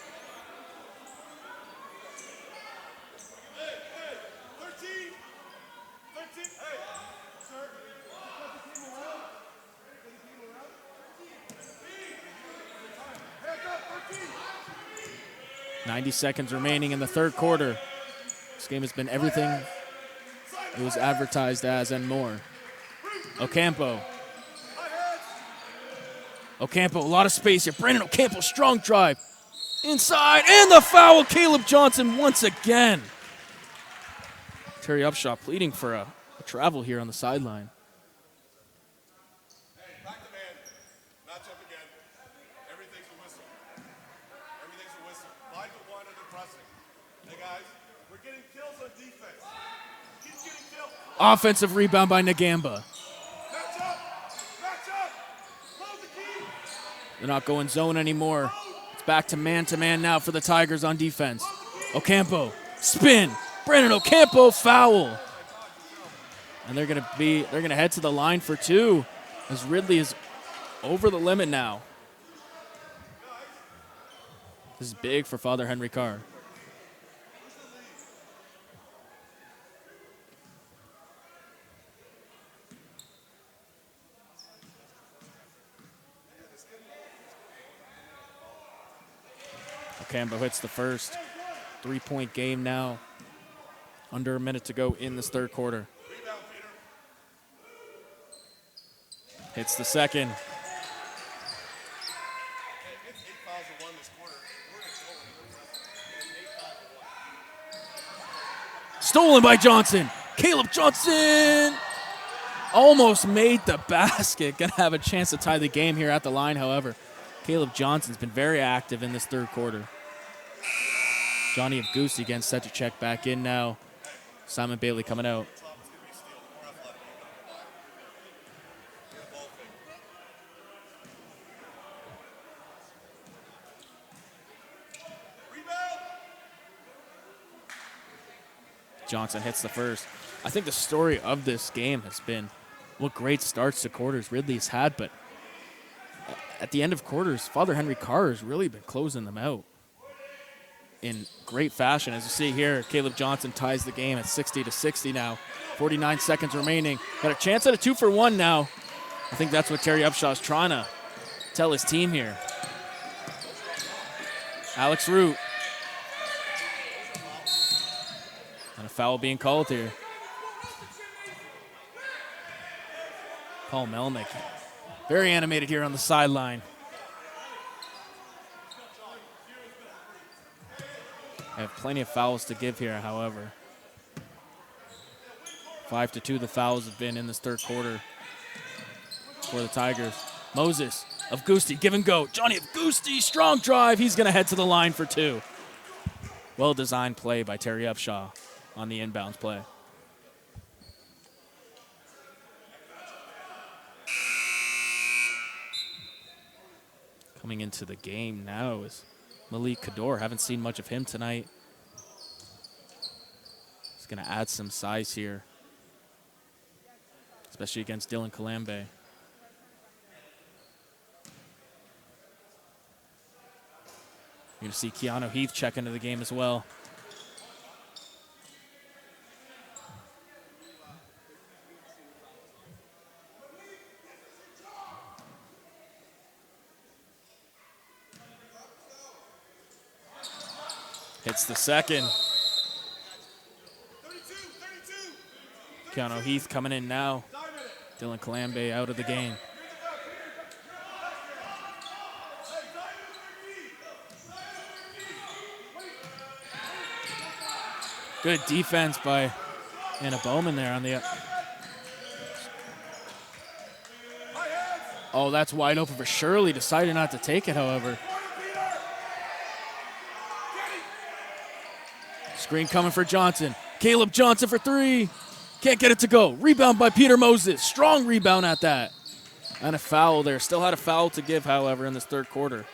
.90 seconds remaining in the third quarter. This game has been everything it was advertised as and more. Ocampo. Ocampo, a lot of space here. Brandon Ocampo, strong drive. Inside, and the foul. Caleb Johnson once again. Terry Upshaw pleading for a travel here on the sideline. Hey, back to man. Matchup again. Everything's a whistle. Everything's a whistle. 5-1 under pressing. Hey, guys, we're They're getting kills on defense. Keep getting kills. Offensive rebound by Nagamba. Match up. Match up. Close the key. They're not going zone anymore. It's back to man now for the Tigers on defense. Ocampo, spin. Brandon Ocampo, foul. And they're gonna head to the line for 2 as Ridley is over the limit now. This is big for Father Henry Carr. Ocampo hits the first. 3-point game now. Under a minute to go in this third quarter. Hits the second. Stolen by Johnson. Caleb Johnson almost made the basket. Gonna have a chance to tie the game here at the line, however. Caleb Johnson's been very active in this third quarter. Johnny Avgusi again set to check back in now. Simon Bailey coming out. Johnson hits the first. I think the story of this game has been what great starts to quarters Ridley's had, but at the end of quarters, Father Henry Carr has really been closing them out in great fashion. As you see here, Caleb Johnson ties the game at 60-60 now. 49 seconds remaining. Got a chance at a 2-for-1 now. I think that's what Terry Upshaw is trying to tell his team here. Alex Root. And a foul being called here. Paul Melnick, very animated here on the sideline. I have plenty of fouls to give here, however. 5-2 the fouls have been in this third quarter for the Tigers. Moses, Avgusi, give and go. Johnny Avgusi, strong drive. He's going to head to the line for 2. Well-designed play by Terry Upshaw on the inbounds play. Coming into the game now is Malik Kador. Haven't seen much of him tonight. He's going to add some size here, especially against Dylan Kalambe. You're going to see Keanu Heath check into the game as well. Hits the second. 32. Keanu Heath coming in now. Dylan Kalambe out of the game. Good defense by Anna Bowman there on the. Oh, that's wide open for Shirley. Decided not to take it, however. Screen coming for Johnson. Caleb Johnson for 3. Can't get it to go. Rebound by Peter Moses. Strong rebound at that. And a foul there. Still had a foul to give, however, in this third quarter.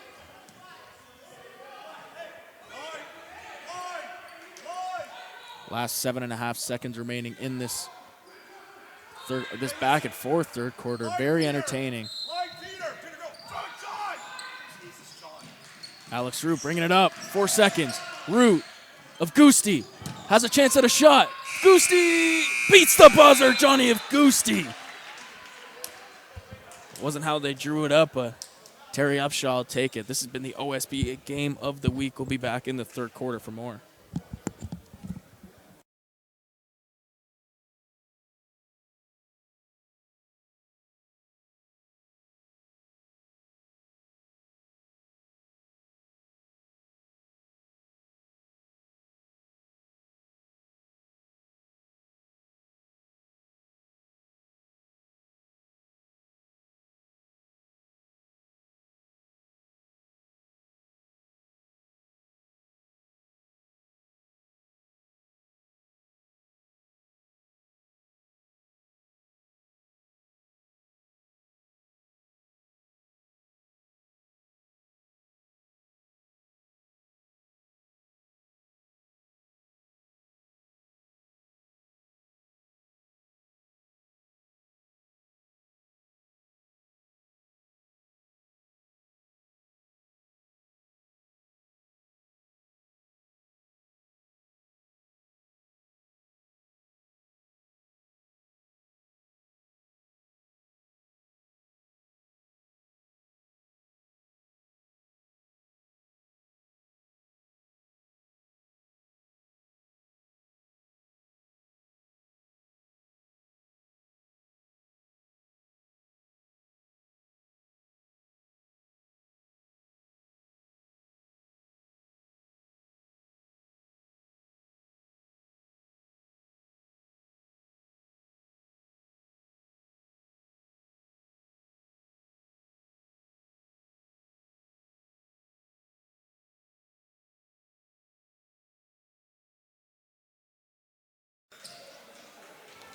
Last 7.5 seconds remaining in this back and forth third quarter. Very entertaining. Alex Root bringing it up. 4 seconds. Root Avgusi has a chance at a shot. Avgusi beats the buzzer. Johnny Avgusi. Wasn't how they drew it up, but Terry Upshaw will take it. This has been the OSBA game of the week. We'll be back in the third quarter for more.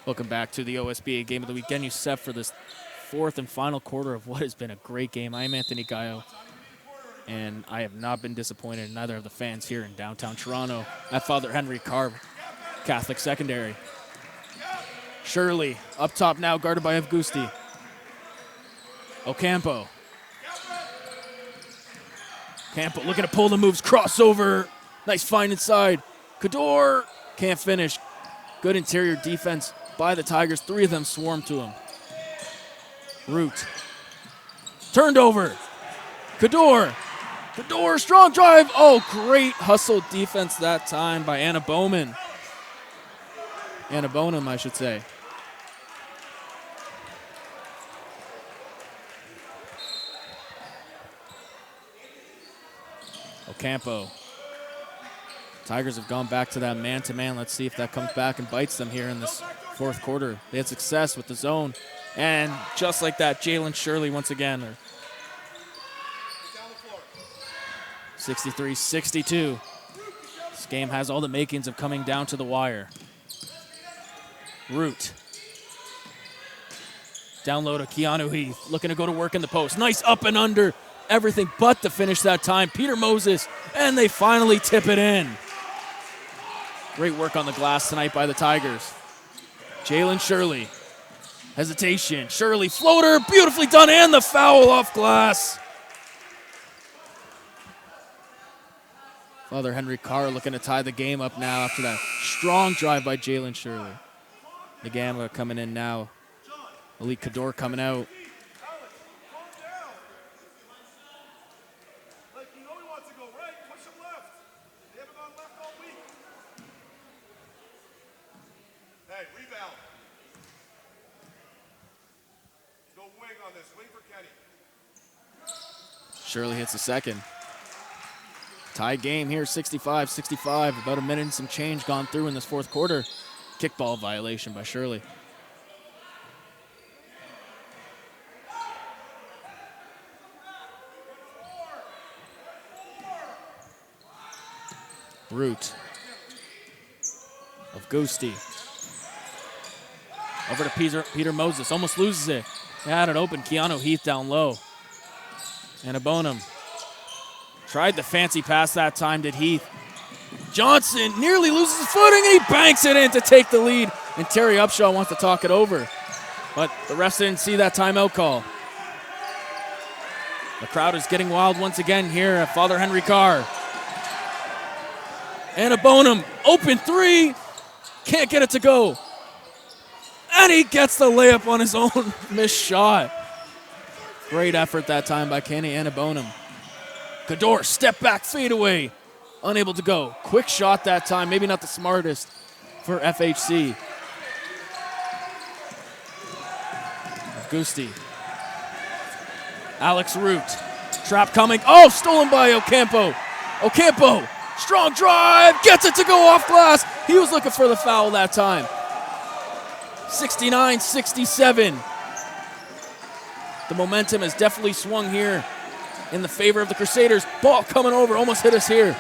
Welcome back to the OSBA Game of the Week. Getting you set for this fourth and final quarter of what has been a great game. I am Anthony Gallo, and I have not been disappointed in neither of the fans here in downtown Toronto at Father Henry Carr Catholic Secondary. Shirley up top now, guarded by Evgusti. Ocampo. Ocampo looking to pull the moves, crossover. Nice find inside. Kador can't finish. Good interior defense by the Tigers. 3 of them swarmed to him. Root. Turned over. Kador. Kador, strong drive. Oh, great hustle defense that time by Anna Bowman. Anna Bonham, I should say. Ocampo. Tigers have gone back to that man-to-man. Let's see if that comes back and bites them here in this fourth quarter. They had success with the zone. And just like that, Jalen Shirley once again. 63-62. This game has all the makings of coming down to the wire. Root. Down low to Keanu Heath. Looking to go to work in the post. Nice up and under. Everything but the finish that time. Peter Moses. And they finally tip it in. Great work on the glass tonight by the Tigers. Jalen Shirley. Hesitation. Shirley, floater, beautifully done, and the foul off glass. Father Henry Carr looking to tie the game up now after that strong drive by Jalen Shirley. Nagama coming in now. Malik Kador coming out. Shirley hits the second. Tie game here, 65-65. About a minute and some change gone through in this fourth quarter. Kickball violation by Shirley. Root. Of Gusti. Over to Peter Moses. Almost loses it. Had it open. Keanu Heath down low. And Bonham. Tried the fancy pass that time, did Heath. Johnson nearly loses his footing, and he banks it in to take the lead. And Terry Upshaw wants to talk it over. But the refs didn't see that timeout call. The crowd is getting wild once again here at Father Henry Carr. And Bonham, open 3. Can't get it to go. And he gets the layup on his own missed shot. Great effort that time by Kenny Bonham. Kador, step back, fade away. Unable to go. Quick shot that time, maybe not the smartest for FHC. Gusti. Alex Root. Trap coming. Oh, stolen by Ocampo. Ocampo, strong drive, gets it to go off glass. He was looking for the foul that time. 69-67. The momentum has definitely swung here in the favor of the Crusaders. Ball coming over, almost hit us here.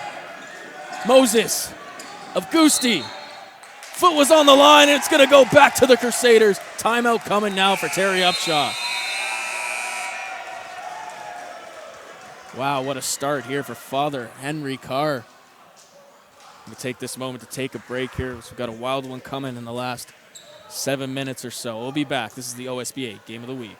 Moses of Gusti. Foot was on the line, and it's going to go back to the Crusaders. Timeout coming now for Terry Upshaw. Wow, what a start here for Father Henry Carr. I'm going to take this moment to take a break here. We've got a wild one coming in the last 7 minutes or so. We'll be back. This is the OSBA Game of the Week.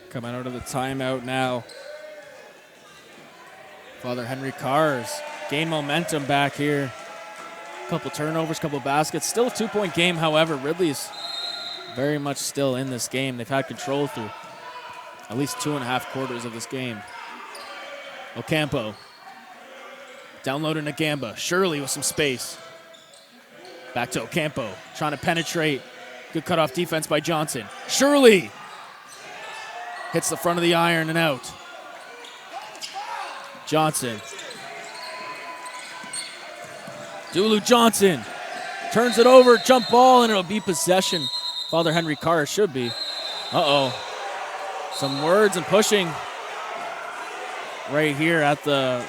Coming out of the timeout now. Father Henry Carr's gained momentum back here. Couple turnovers, couple baskets. Still a 2-point game, however. Ridley's very much still in this game. They've had control through at least 2.5 quarters of this game. Ocampo. Down low to Nagamba. Shirley with some space. Back to Ocampo. Trying to penetrate. Good cutoff defense by Johnson. Shirley hits the front of the iron and out. Johnson. Dulu Johnson turns it over, jump ball, and it'll be possession. Father Henry Carr should be. Uh-oh. Some words and pushing right here at the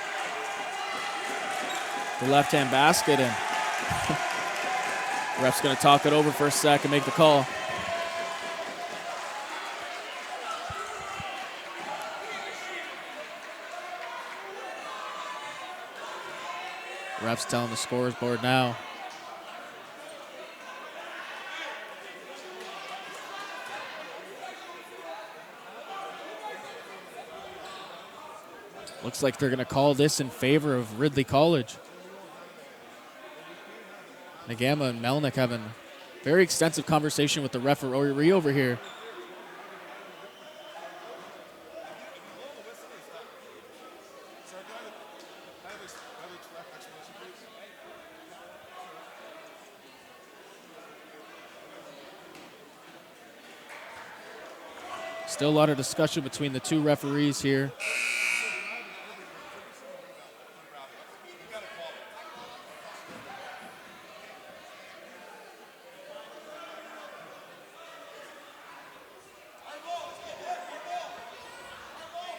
left-hand basket, and ref's going to talk it over for a sec and make the call. Ref's telling the scorers board now. Looks like they're going to call this in favor of Ridley College. Nagama and Melnick having a very extensive conversation with the referee over here. Still a lot of discussion between the two referees here.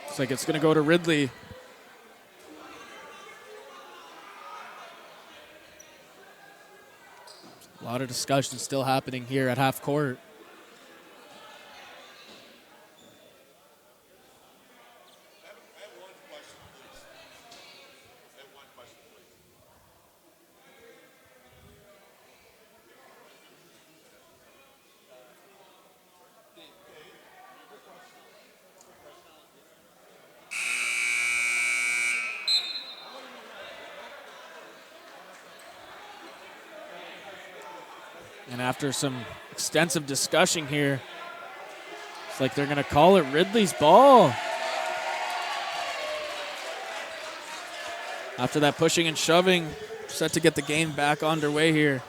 Looks like it's going to go to Ridley. A lot of discussion still happening here at half court. And after some extensive discussion here, it's like they're going to call it Ridley's ball. After that pushing and shoving, set to get the game back underway here.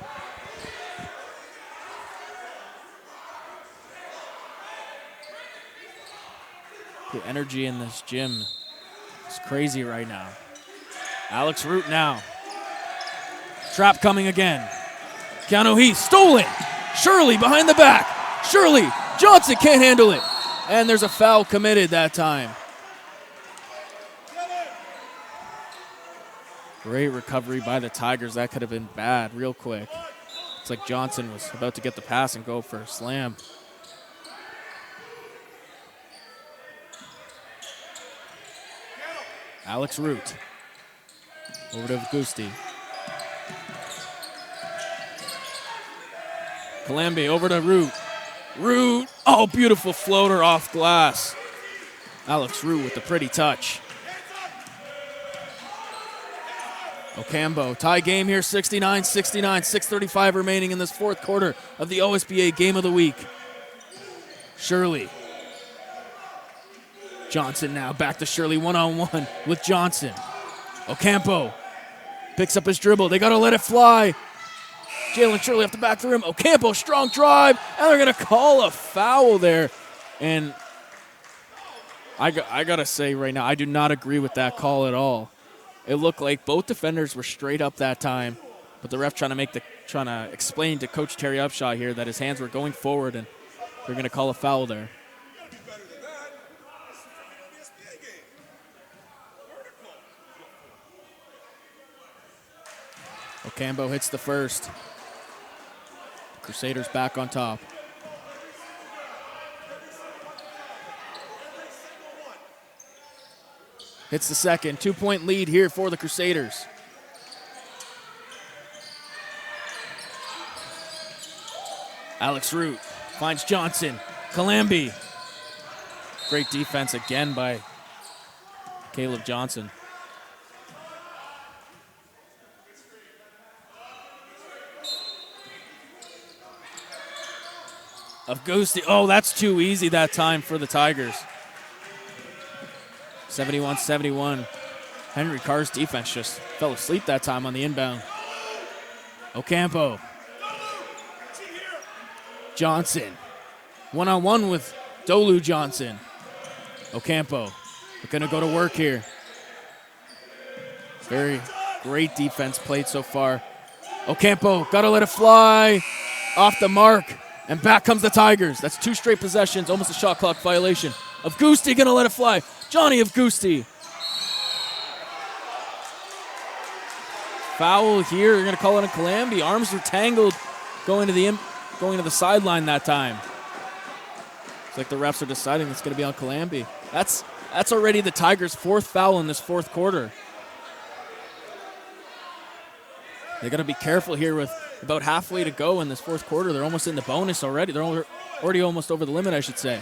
The energy in this gym is crazy right now. Alex Root now. Trap coming again. Keanu Heath, stolen. Shirley behind the back. Shirley, Johnson can't handle it. And there's a foul committed that time. Great recovery by the Tigers. That could have been bad real quick. It's like Johnson was about to get the pass and go for a slam. Alex Root. Over to Gusti. Calambi over to Root. Root, oh, beautiful floater off glass. Alex Root with the pretty touch. Ocampo, tie game here, 69-69, 6:35 remaining in this fourth quarter of the OSBA Game of the Week. Shirley. Johnson now back to Shirley one-on-one with Johnson. Ocampo picks up his dribble. They got to let it fly. Jalen Shirley off the back of the rim. Ocampo, strong drive, and they're going to call a foul there. And I got to say right now, I do not agree with that call at all. It looked like both defenders were straight up that time, but the ref trying to explain to Coach Terry Upshaw here that his hands were going forward, and they're going to call a foul there. Ocampo hits the first. Crusaders back on top. Hits the second. 2-point lead here for the Crusaders. Alex Root finds Johnson. Calambi. Great defense again by Caleb Johnson. Of Ghosty. Oh, that's too easy that time for the Tigers. 71-71. Henry Carr's defense just fell asleep that time on the inbound. Ocampo. Johnson. One-on-one with Dolu Johnson. Ocampo. We're going to go to work here. Very great defense played so far. Ocampo, got to let it fly. Off the mark. And back comes the Tigers. That's 2 straight possessions, almost a shot clock violation. Of Gusti going to let it fly. Johnny of Gusti. Foul here. You're going to call it a calamity. Arms were tangled going to the sideline that time. It's like the refs are deciding it's going to be on Calambi. That's already the Tigers' 4th foul in this 4th quarter. They got to be careful here with about halfway to go in this 4th quarter. They're almost in the bonus already. They're already almost over the limit, I should say.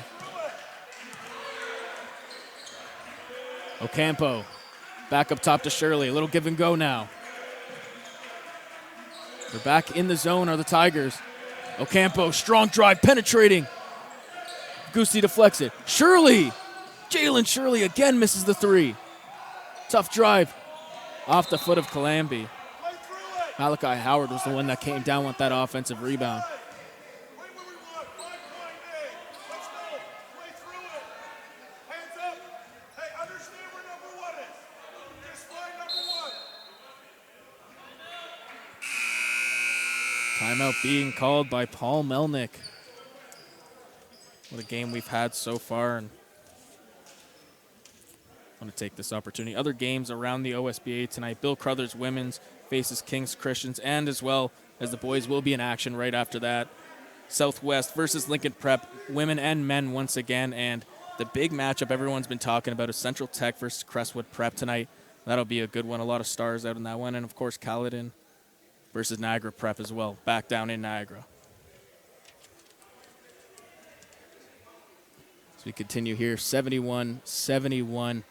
Ocampo back up top to Shirley. A little give and go now. They're back in the zone are the Tigers. Ocampo, strong drive, penetrating. Gusti deflects it. Shirley! Jalen Shirley again misses the 3. Tough drive. Off the foot of Calambi. Malachi Howard was the one that came down with that offensive rebound. Timeout being called by Paul Melnick. What a game we've had so far. And I want to take this opportunity. Other games around the OSBA tonight. Bill Crothers women's faces Kings Christians, and as well as the boys will be in action right after that. Southwest versus Lincoln Prep, women and men once again. And the big matchup everyone's been talking about is Central Tech versus Crestwood Prep tonight. That'll be a good one. A lot of stars out in that one. And, of course, Caledon versus Niagara Prep as well, back down in Niagara. So we continue here, 71-71.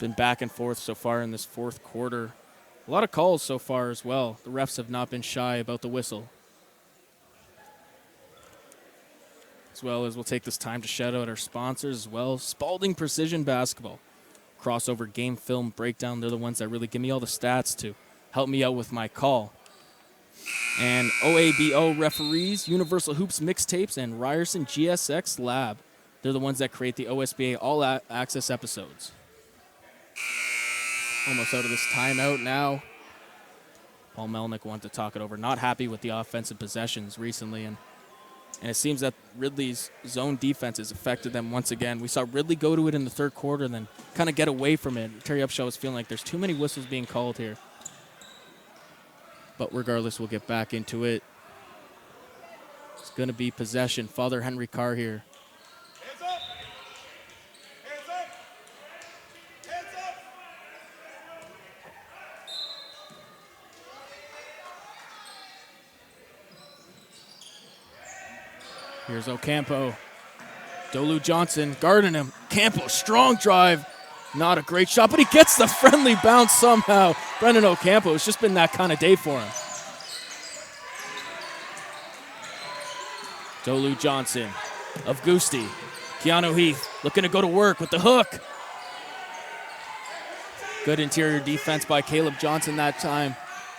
Been back and forth so far in this 4th quarter. A lot of calls so far as well. The refs have not been shy about the whistle. As well as we'll take this time to shout out our sponsors as well. Spalding Precision Basketball. Crossover game film breakdown. They're the ones that really give me all the stats to help me out with my call. And OABO referees, Universal Hoops mixtapes, and Ryerson GSX Lab. They're the ones that create the OSBA All-Access episodes. Almost out of this timeout now. Paul Melnick wanted to talk it over. Not happy with the offensive possessions recently. And it seems that Ridley's zone defense has affected them once again. We saw Ridley go to it in the 3rd quarter and then kind of get away from it. Terry Upshaw was feeling like there's too many whistles being called here. But regardless, we'll get back into it. It's going to be possession. Father Henry Carr here. Hands up! Hands up! Hands up! Here's Ocampo. Dolu Johnson guarding him. Campo, strong drive. Not a great shot, but he gets the friendly bounce somehow. Brendan Ocampo, it's just been that kind of day for him. Dolu Johnson of Gusti. Keanu Heath looking to go to work with the hook. Good interior defense by Caleb Johnson that time.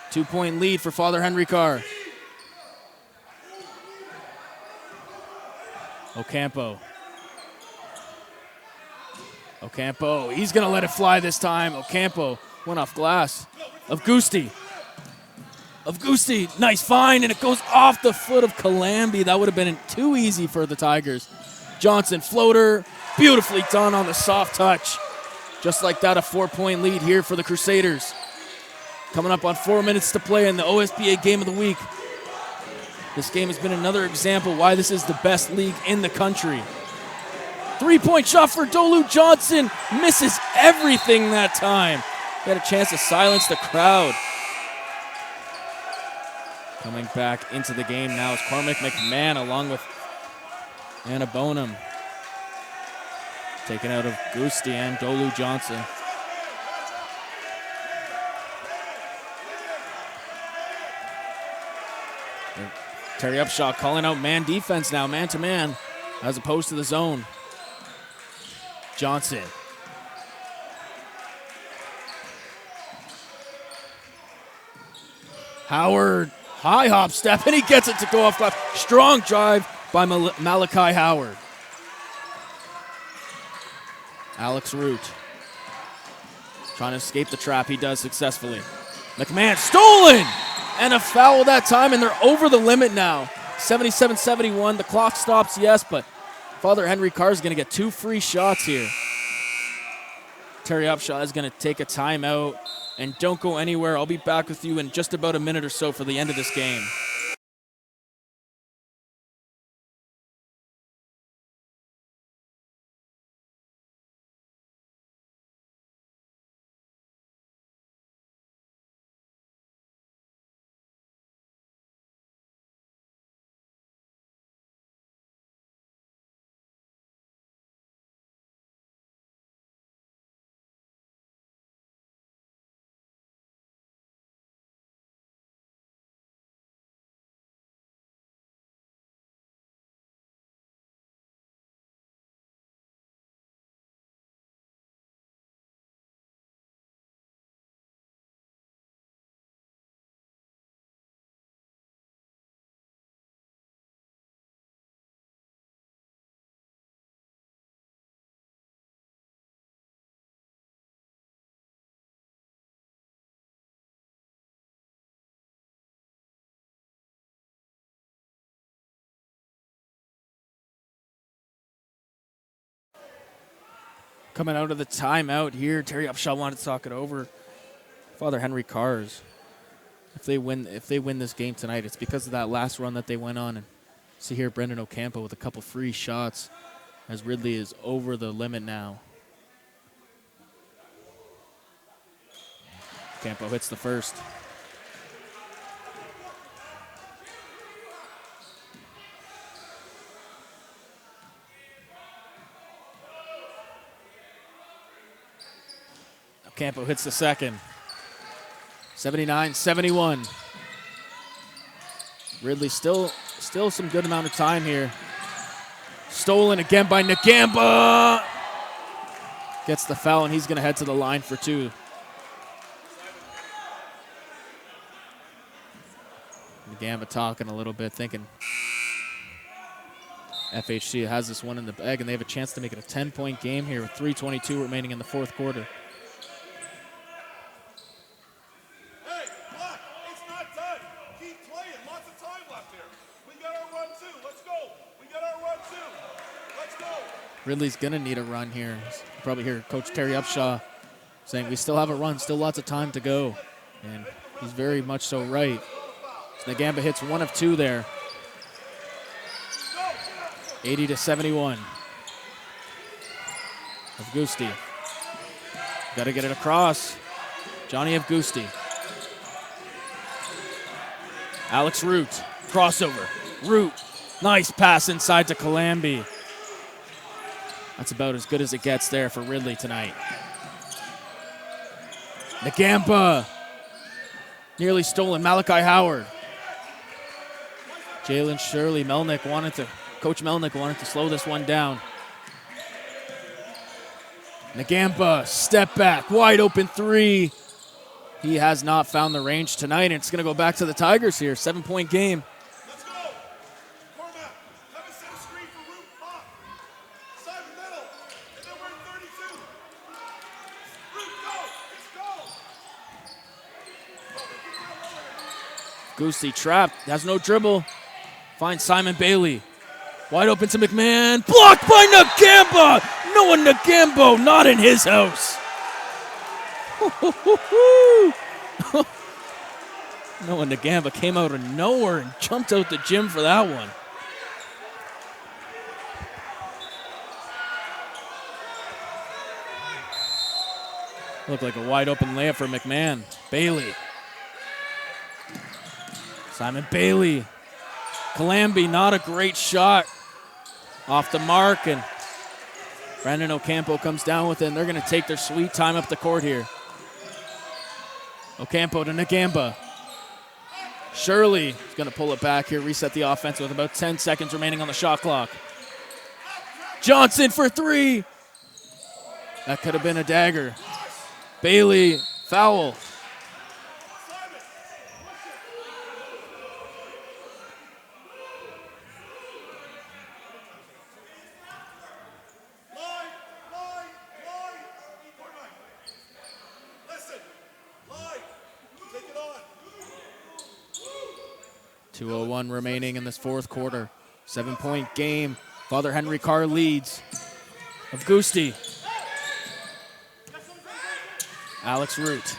2-point lead for Father Henry Carr. Ocampo. Ocampo, he's going to let it fly this time. Ocampo went off glass. Of Gusti. Of Gusti, nice find, and it goes off the foot of Calambi. That would have been too easy for the Tigers. Johnson, floater, beautifully done on the soft touch. Just like that, a 4-point lead here for the Crusaders. Coming up on 4 minutes to play in the OSBA Game of the Week. This game has been another example why this is the best league in the country. 3-point shot for Dolu Johnson. Misses everything that time. Got a chance to silence the crowd. Coming back into the game now is Cormac McMahon along with Anna Bonham. Taken out of Gusti and Dolu Johnson. Terry Upshaw calling out man defense now, man-to-man, as opposed to the zone. Johnson. Howard, high hop step, and he gets it to go off glass. Strong drive by Malachi Howard. Alex Root trying to escape the trap. He does successfully. McMahon stolen! And a foul that time, and they're over the limit now. 77-71. The clock stops, yes, but Father Henry Carr is going to get 2 free shots here. Terry Upshaw is going to take a timeout. And don't go anywhere. I'll be back with you in just about a minute or so for the end of this game. Coming out of the timeout here, Terry Upshaw wanted to talk it over. Father Henry Carr's. If they win this game tonight, it's because of that last run that they went on. And see here, Brendan Ocampo with a couple free shots as Ridley is over the limit now. Ocampo hits the first. Ocampo hits the second. 79-71. Ridley still some good amount of time here. Stolen again by Nagamba. Gets the foul, and he's going to head to the line for 2. Nagamba talking a little bit, thinking FHC has this one in the bag, and they have a chance to make it a 10-point game here with 3:22 remaining in the fourth quarter. Ridley's going to need a run here. You probably hear Coach Terry Upshaw saying we still have a run, still lots of time to go. And he's very much so right. So Nagamba hits 1 of 2 there. 80-71. Avgusti. Got to get it across. Johnny Avgusti. Alex Root. Crossover. Root. Nice pass inside to Calambi. That's about as good as it gets there for Ridley tonight. Nagamba. Nearly stolen. Malachi Howard. Jalen Shirley. Coach Melnick wanted to slow this one down. Nagamba. Step back. Wide open 3. He has not found the range tonight, and it's going to go back to the Tigers here. 7-point game. Gusti trapped, has no dribble. Finds Simon Bailey. Wide open to McMahon. Blocked by Nagamba! Noah Nagambo, not in his house. Noah Nagamba came out of nowhere and jumped out the gym for that one. Looked like a wide open layup for McMahon. Bailey. Simon Bailey. Calambi, not a great shot. Off the mark, and Brandon Ocampo comes down with it, and they're going to take their sweet time up the court here. Ocampo to Nagamba. Shirley is going to pull it back here, reset the offense with about 10 seconds remaining on the shot clock. Johnson for three. That could have been a dagger. Bailey, foul. Listen, line, take it on. 2:01 remaining in this fourth quarter. 7-point game. Father Henry Carr leads. Of Gusti. Alex Root.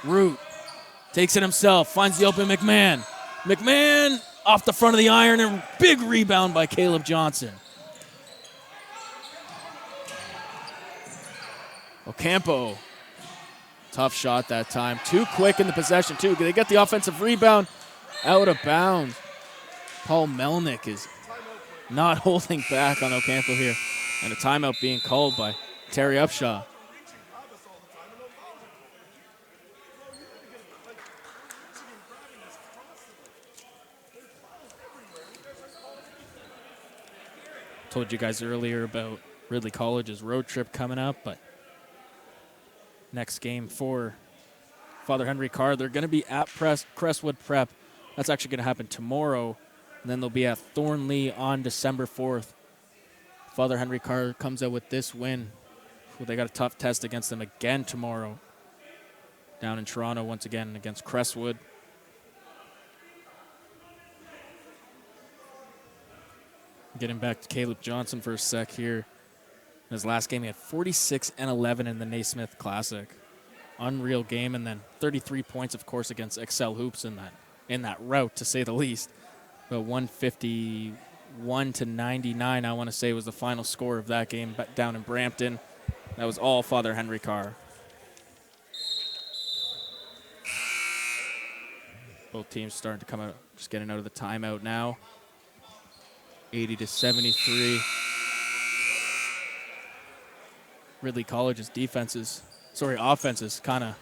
Root takes it himself, finds the open McMahon. McMahon off the front of the iron, and big rebound by Caleb Johnson. Ocampo. Tough shot that time. Too quick in the possession, too. They get the offensive rebound out of bounds. Paul Melnick is not holding back on Ocampo here. And a timeout being called by Terry Upshaw. Told you guys earlier about Ridley College's road trip coming up, but next game for Father Henry Carr, they're going to be at Crestwood Prep. That's actually going to happen tomorrow. And then they'll be at Thornley on December 4th. Father Henry Carr comes out with this win. They got a tough test against them again tomorrow. Down in Toronto once again against Crestwood. Getting back to Caleb Johnson for a sec here. In his last game, he had 46 and 11 in the Naismith Classic. Unreal game, and then 33 points, of course, against Excel Hoops in that route, to say the least. But 151 to 99, I want to say, was the final score of that game down in Brampton. That was all Father Henry Carr. Both teams starting to come out, just getting out of the timeout now. 80 to 73. Ridley College's offenses kind of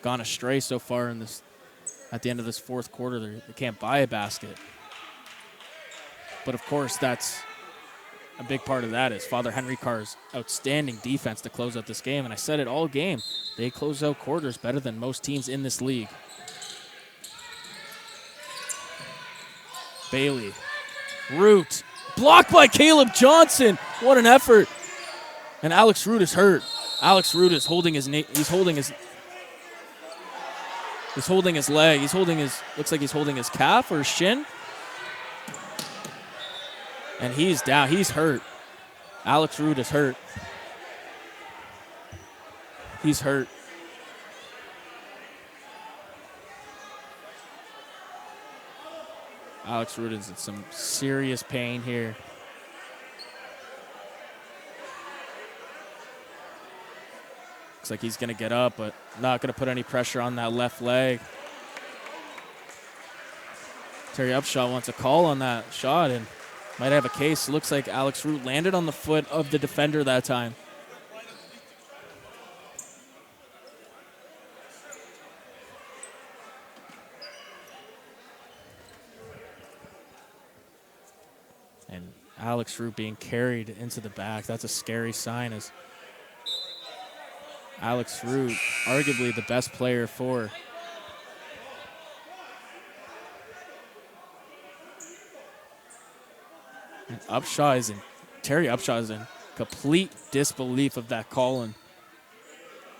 gone astray so far in this. At the end of this fourth quarter, they can't buy a basket. But of course, that's a big part of that is Father Henry Carr's outstanding defense to close out this game. And I said it all game, they close out quarters better than most teams in this league. Bailey. Root. Blocked by Caleb Johnson. What an effort. And Alex Root is hurt. Alex Root is holding his leg. He's holding his looks like he's holding his calf or his shin. And he's down. He's hurt. Alex Root is hurt. He's hurt. Alex Root is in some serious pain here. Looks like he's going to get up, but not going to put any pressure on that left leg. Terry Upshaw wants a call on that shot and might have a case. Looks like Alex Root landed on the foot of the defender that time. And Alex Root being carried into the back, that's a scary sign as Alex Root, arguably the best player for and Terry Upshaw is in complete disbelief of that call.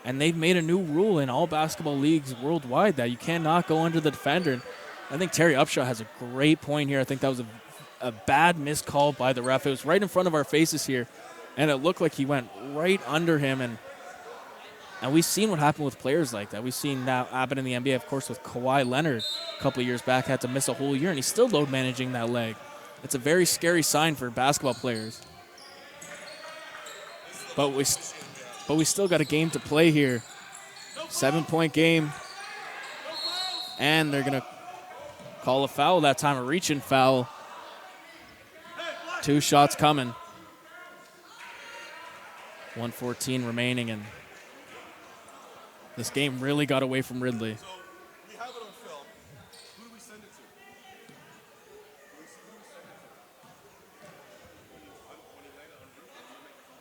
And they've made a new rule in all basketball leagues worldwide that you cannot go under the defender. And I think Terry Upshaw has a great point here. I think that was a bad missed call by the ref. It was right in front of our faces here, and it looked like he went right under him. And we've seen what happened with players like that. We've seen that happen in the NBA, of course, with Kawhi Leonard a couple of years back, had to miss a whole year, and he's still load managing that leg. It's a very scary sign for basketball players. But we still got a game to play here. 7-point game. And they're going to call a foul that time, a reach-in foul. 2 shots coming. 1:14 remaining, and this game really got away from Ridley. So we have it on film. Who do we send it to? Who do we send it to? When you land it on route, you make a call.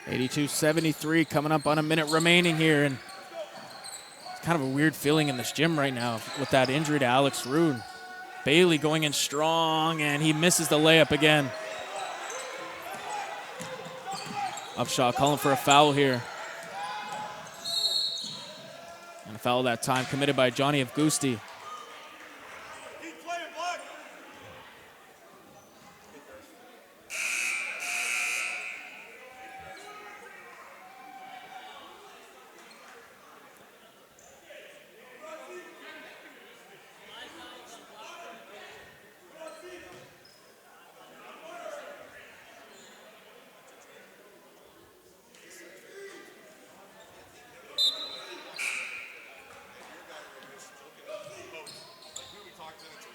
82-73, coming up on a minute remaining here, and it's kind of a weird feeling in this gym right now with that injury to Alex Rude. Bailey going in strong, and he misses the layup again. Upshaw calling for a foul here. And a foul that time committed by Johnny Avgusti. Keep playing, Black.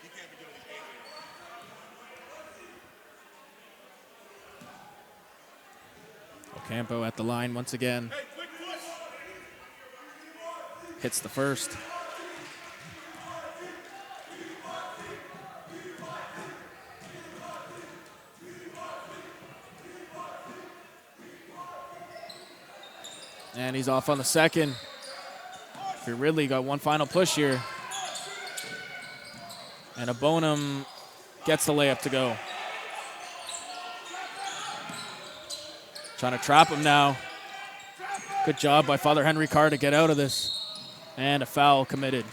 He can't be doing these games anymore. Ocampo at the line once again. Hey, quick push. Hits the first. And he's off on the second. For Ridley, got one final push here. And a Bonham gets the layup to go. Trying to trap him now. Good job by Father Henry Carr to get out of this. And a foul committed.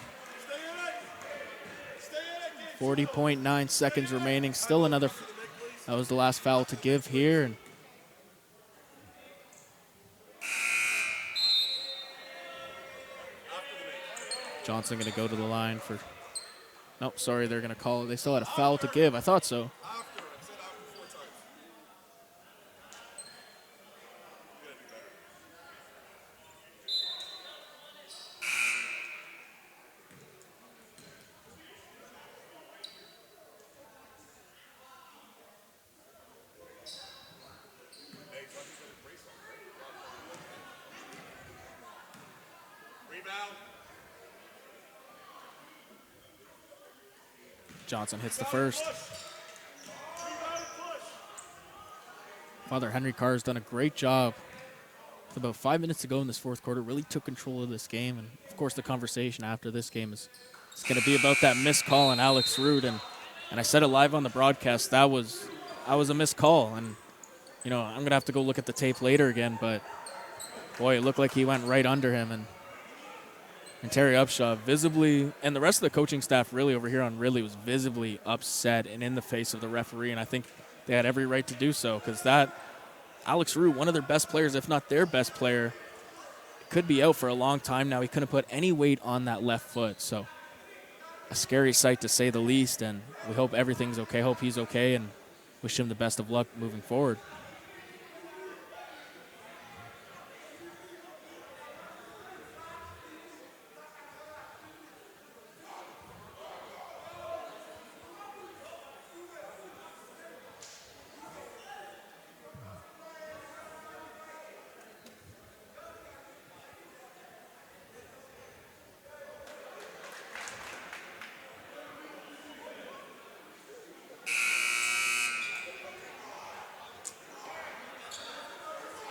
40.9 seconds remaining. Still another. That was the last foul to give here. And Johnson going to go to the line for. Nope, sorry, they're going to call it. They still had a foul to give. I thought so. After. I said after 4 times. You gotta do better. Hey, Johnny's got a brace on, right? Rebound. Johnson hits the first. Father Henry Carr has done a great job. With about 5 minutes to go in this fourth quarter, really took control of this game. And, of course, the conversation after this game is going to be about that missed call on Alex Rude. And I said it live on the broadcast, that was a missed call. And, you know, I'm going to have to go look at the tape later again. But, boy, it looked like he went right under him. And Terry Upshaw visibly, and the rest of the coaching staff really over here on Ridley was visibly upset and in the face of the referee, and I think they had every right to do so because that Alex Rude, one of their best players, if not their best player, could be out for a long time now. He couldn't put any weight on that left foot, so a scary sight to say the least, and we hope everything's okay, hope he's okay, and wish him the best of luck moving forward.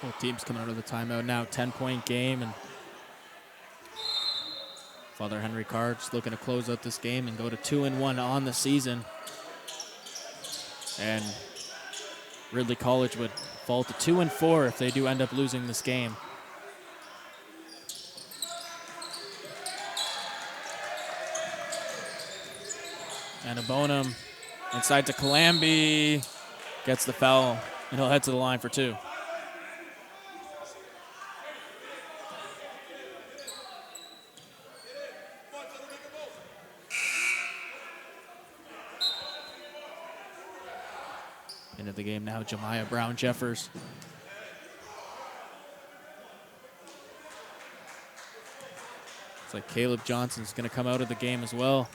Both teams coming out of the timeout now, 10-point game, and Father Henry Carr just looking to close out this game and go to 2-1 on the season. And Ridley College would fall to 2-4 if they do end up losing this game. And a Bonham inside to Calambi, gets the foul, and he'll head to the line for 2. Into the game now, Jemiah Brown-Jeffers. Looks like Caleb Johnson's going to come out of the game as well.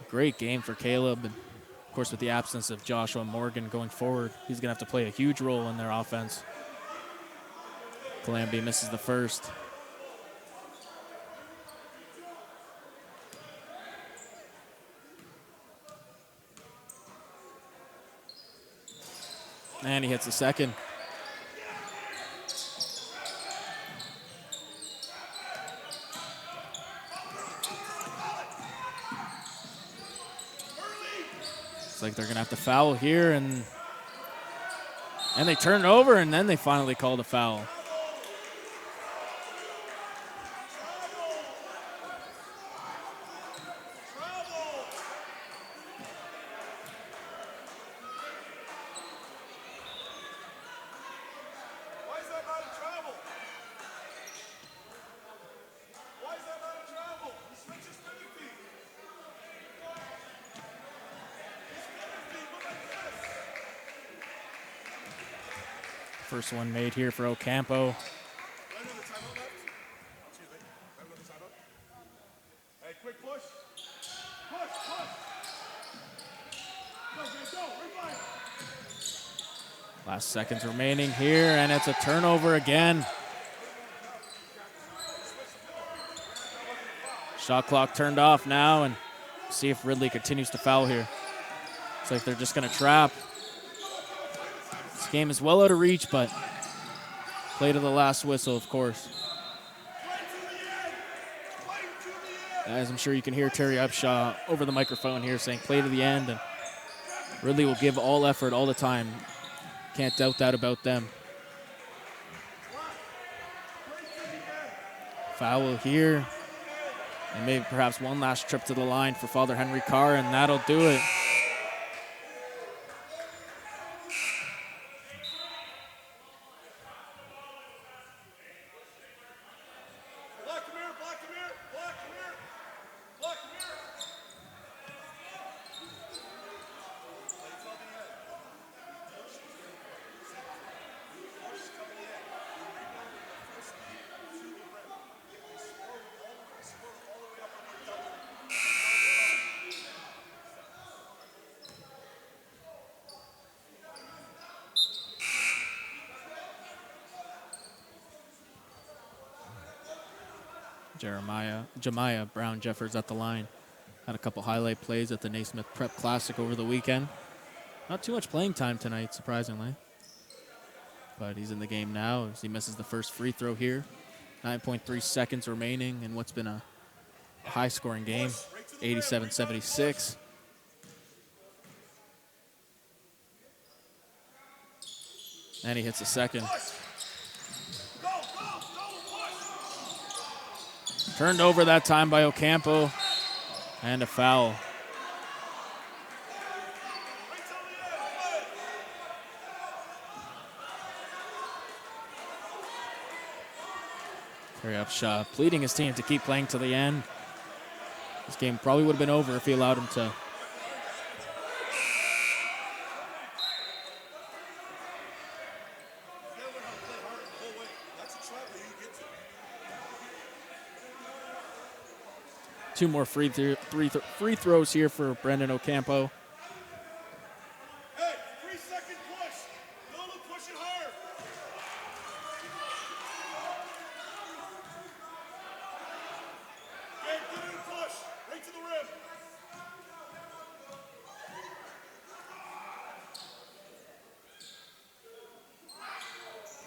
Great game for Caleb. And of course, with the absence of Joshua Morgan going forward, he's going to have to play a huge role in their offense. Calamby misses the first. And he hits the second. It's like they're going to have to foul here, and they turn it over, and then they finally called a foul. First one made here for Ocampo. Hey, quick push. Last seconds remaining here, and it's a turnover again. Shot clock turned off now, and see if Ridley continues to foul here. It's like they're just going to trap. This game is well out of reach, but play to the last whistle, of course. As I'm sure you can hear Terry Upshaw over the microphone here saying play to the end, and Ridley will give all effort all the time. Can't doubt that about them. Foul here. And maybe perhaps one last trip to the line for Father Henry Carr, and that'll do it. Jemiah Brown-Jeffords at the line. Had a couple highlight plays at the Naismith Prep Classic over the weekend. Not too much playing time tonight, surprisingly. But he's in the game now as he misses the first free throw here. 9.3 seconds remaining in what's been a high-scoring game, 87-76. And he hits the second. Turned over that time by Ocampo, and a foul. Terry Upshaw pleading his team to keep playing to the end. This game probably would have been over if he allowed him to. Two more free throws here for Brendan Ocampo. Hey, 3-second push. Don't push it hard. Hey, give it a push. Right to the rim.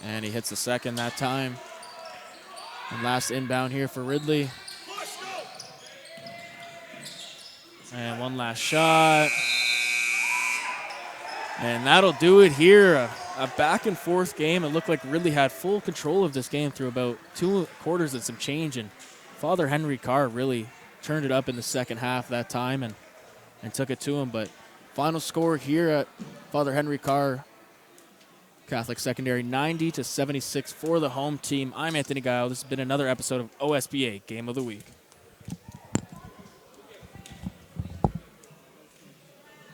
And he hits the second that time. And last inbound here for Ridley. And one last shot. And that'll do it here. A back and forth game. It looked like Ridley had full control of this game through about 2 quarters and some change. And Father Henry Carr really turned it up in the second half that time and took it to him. But final score here at Father Henry Carr Catholic Secondary, 90-76 for the home team. I'm Anthony Guile. This has been another episode of OSBA Game of the Week.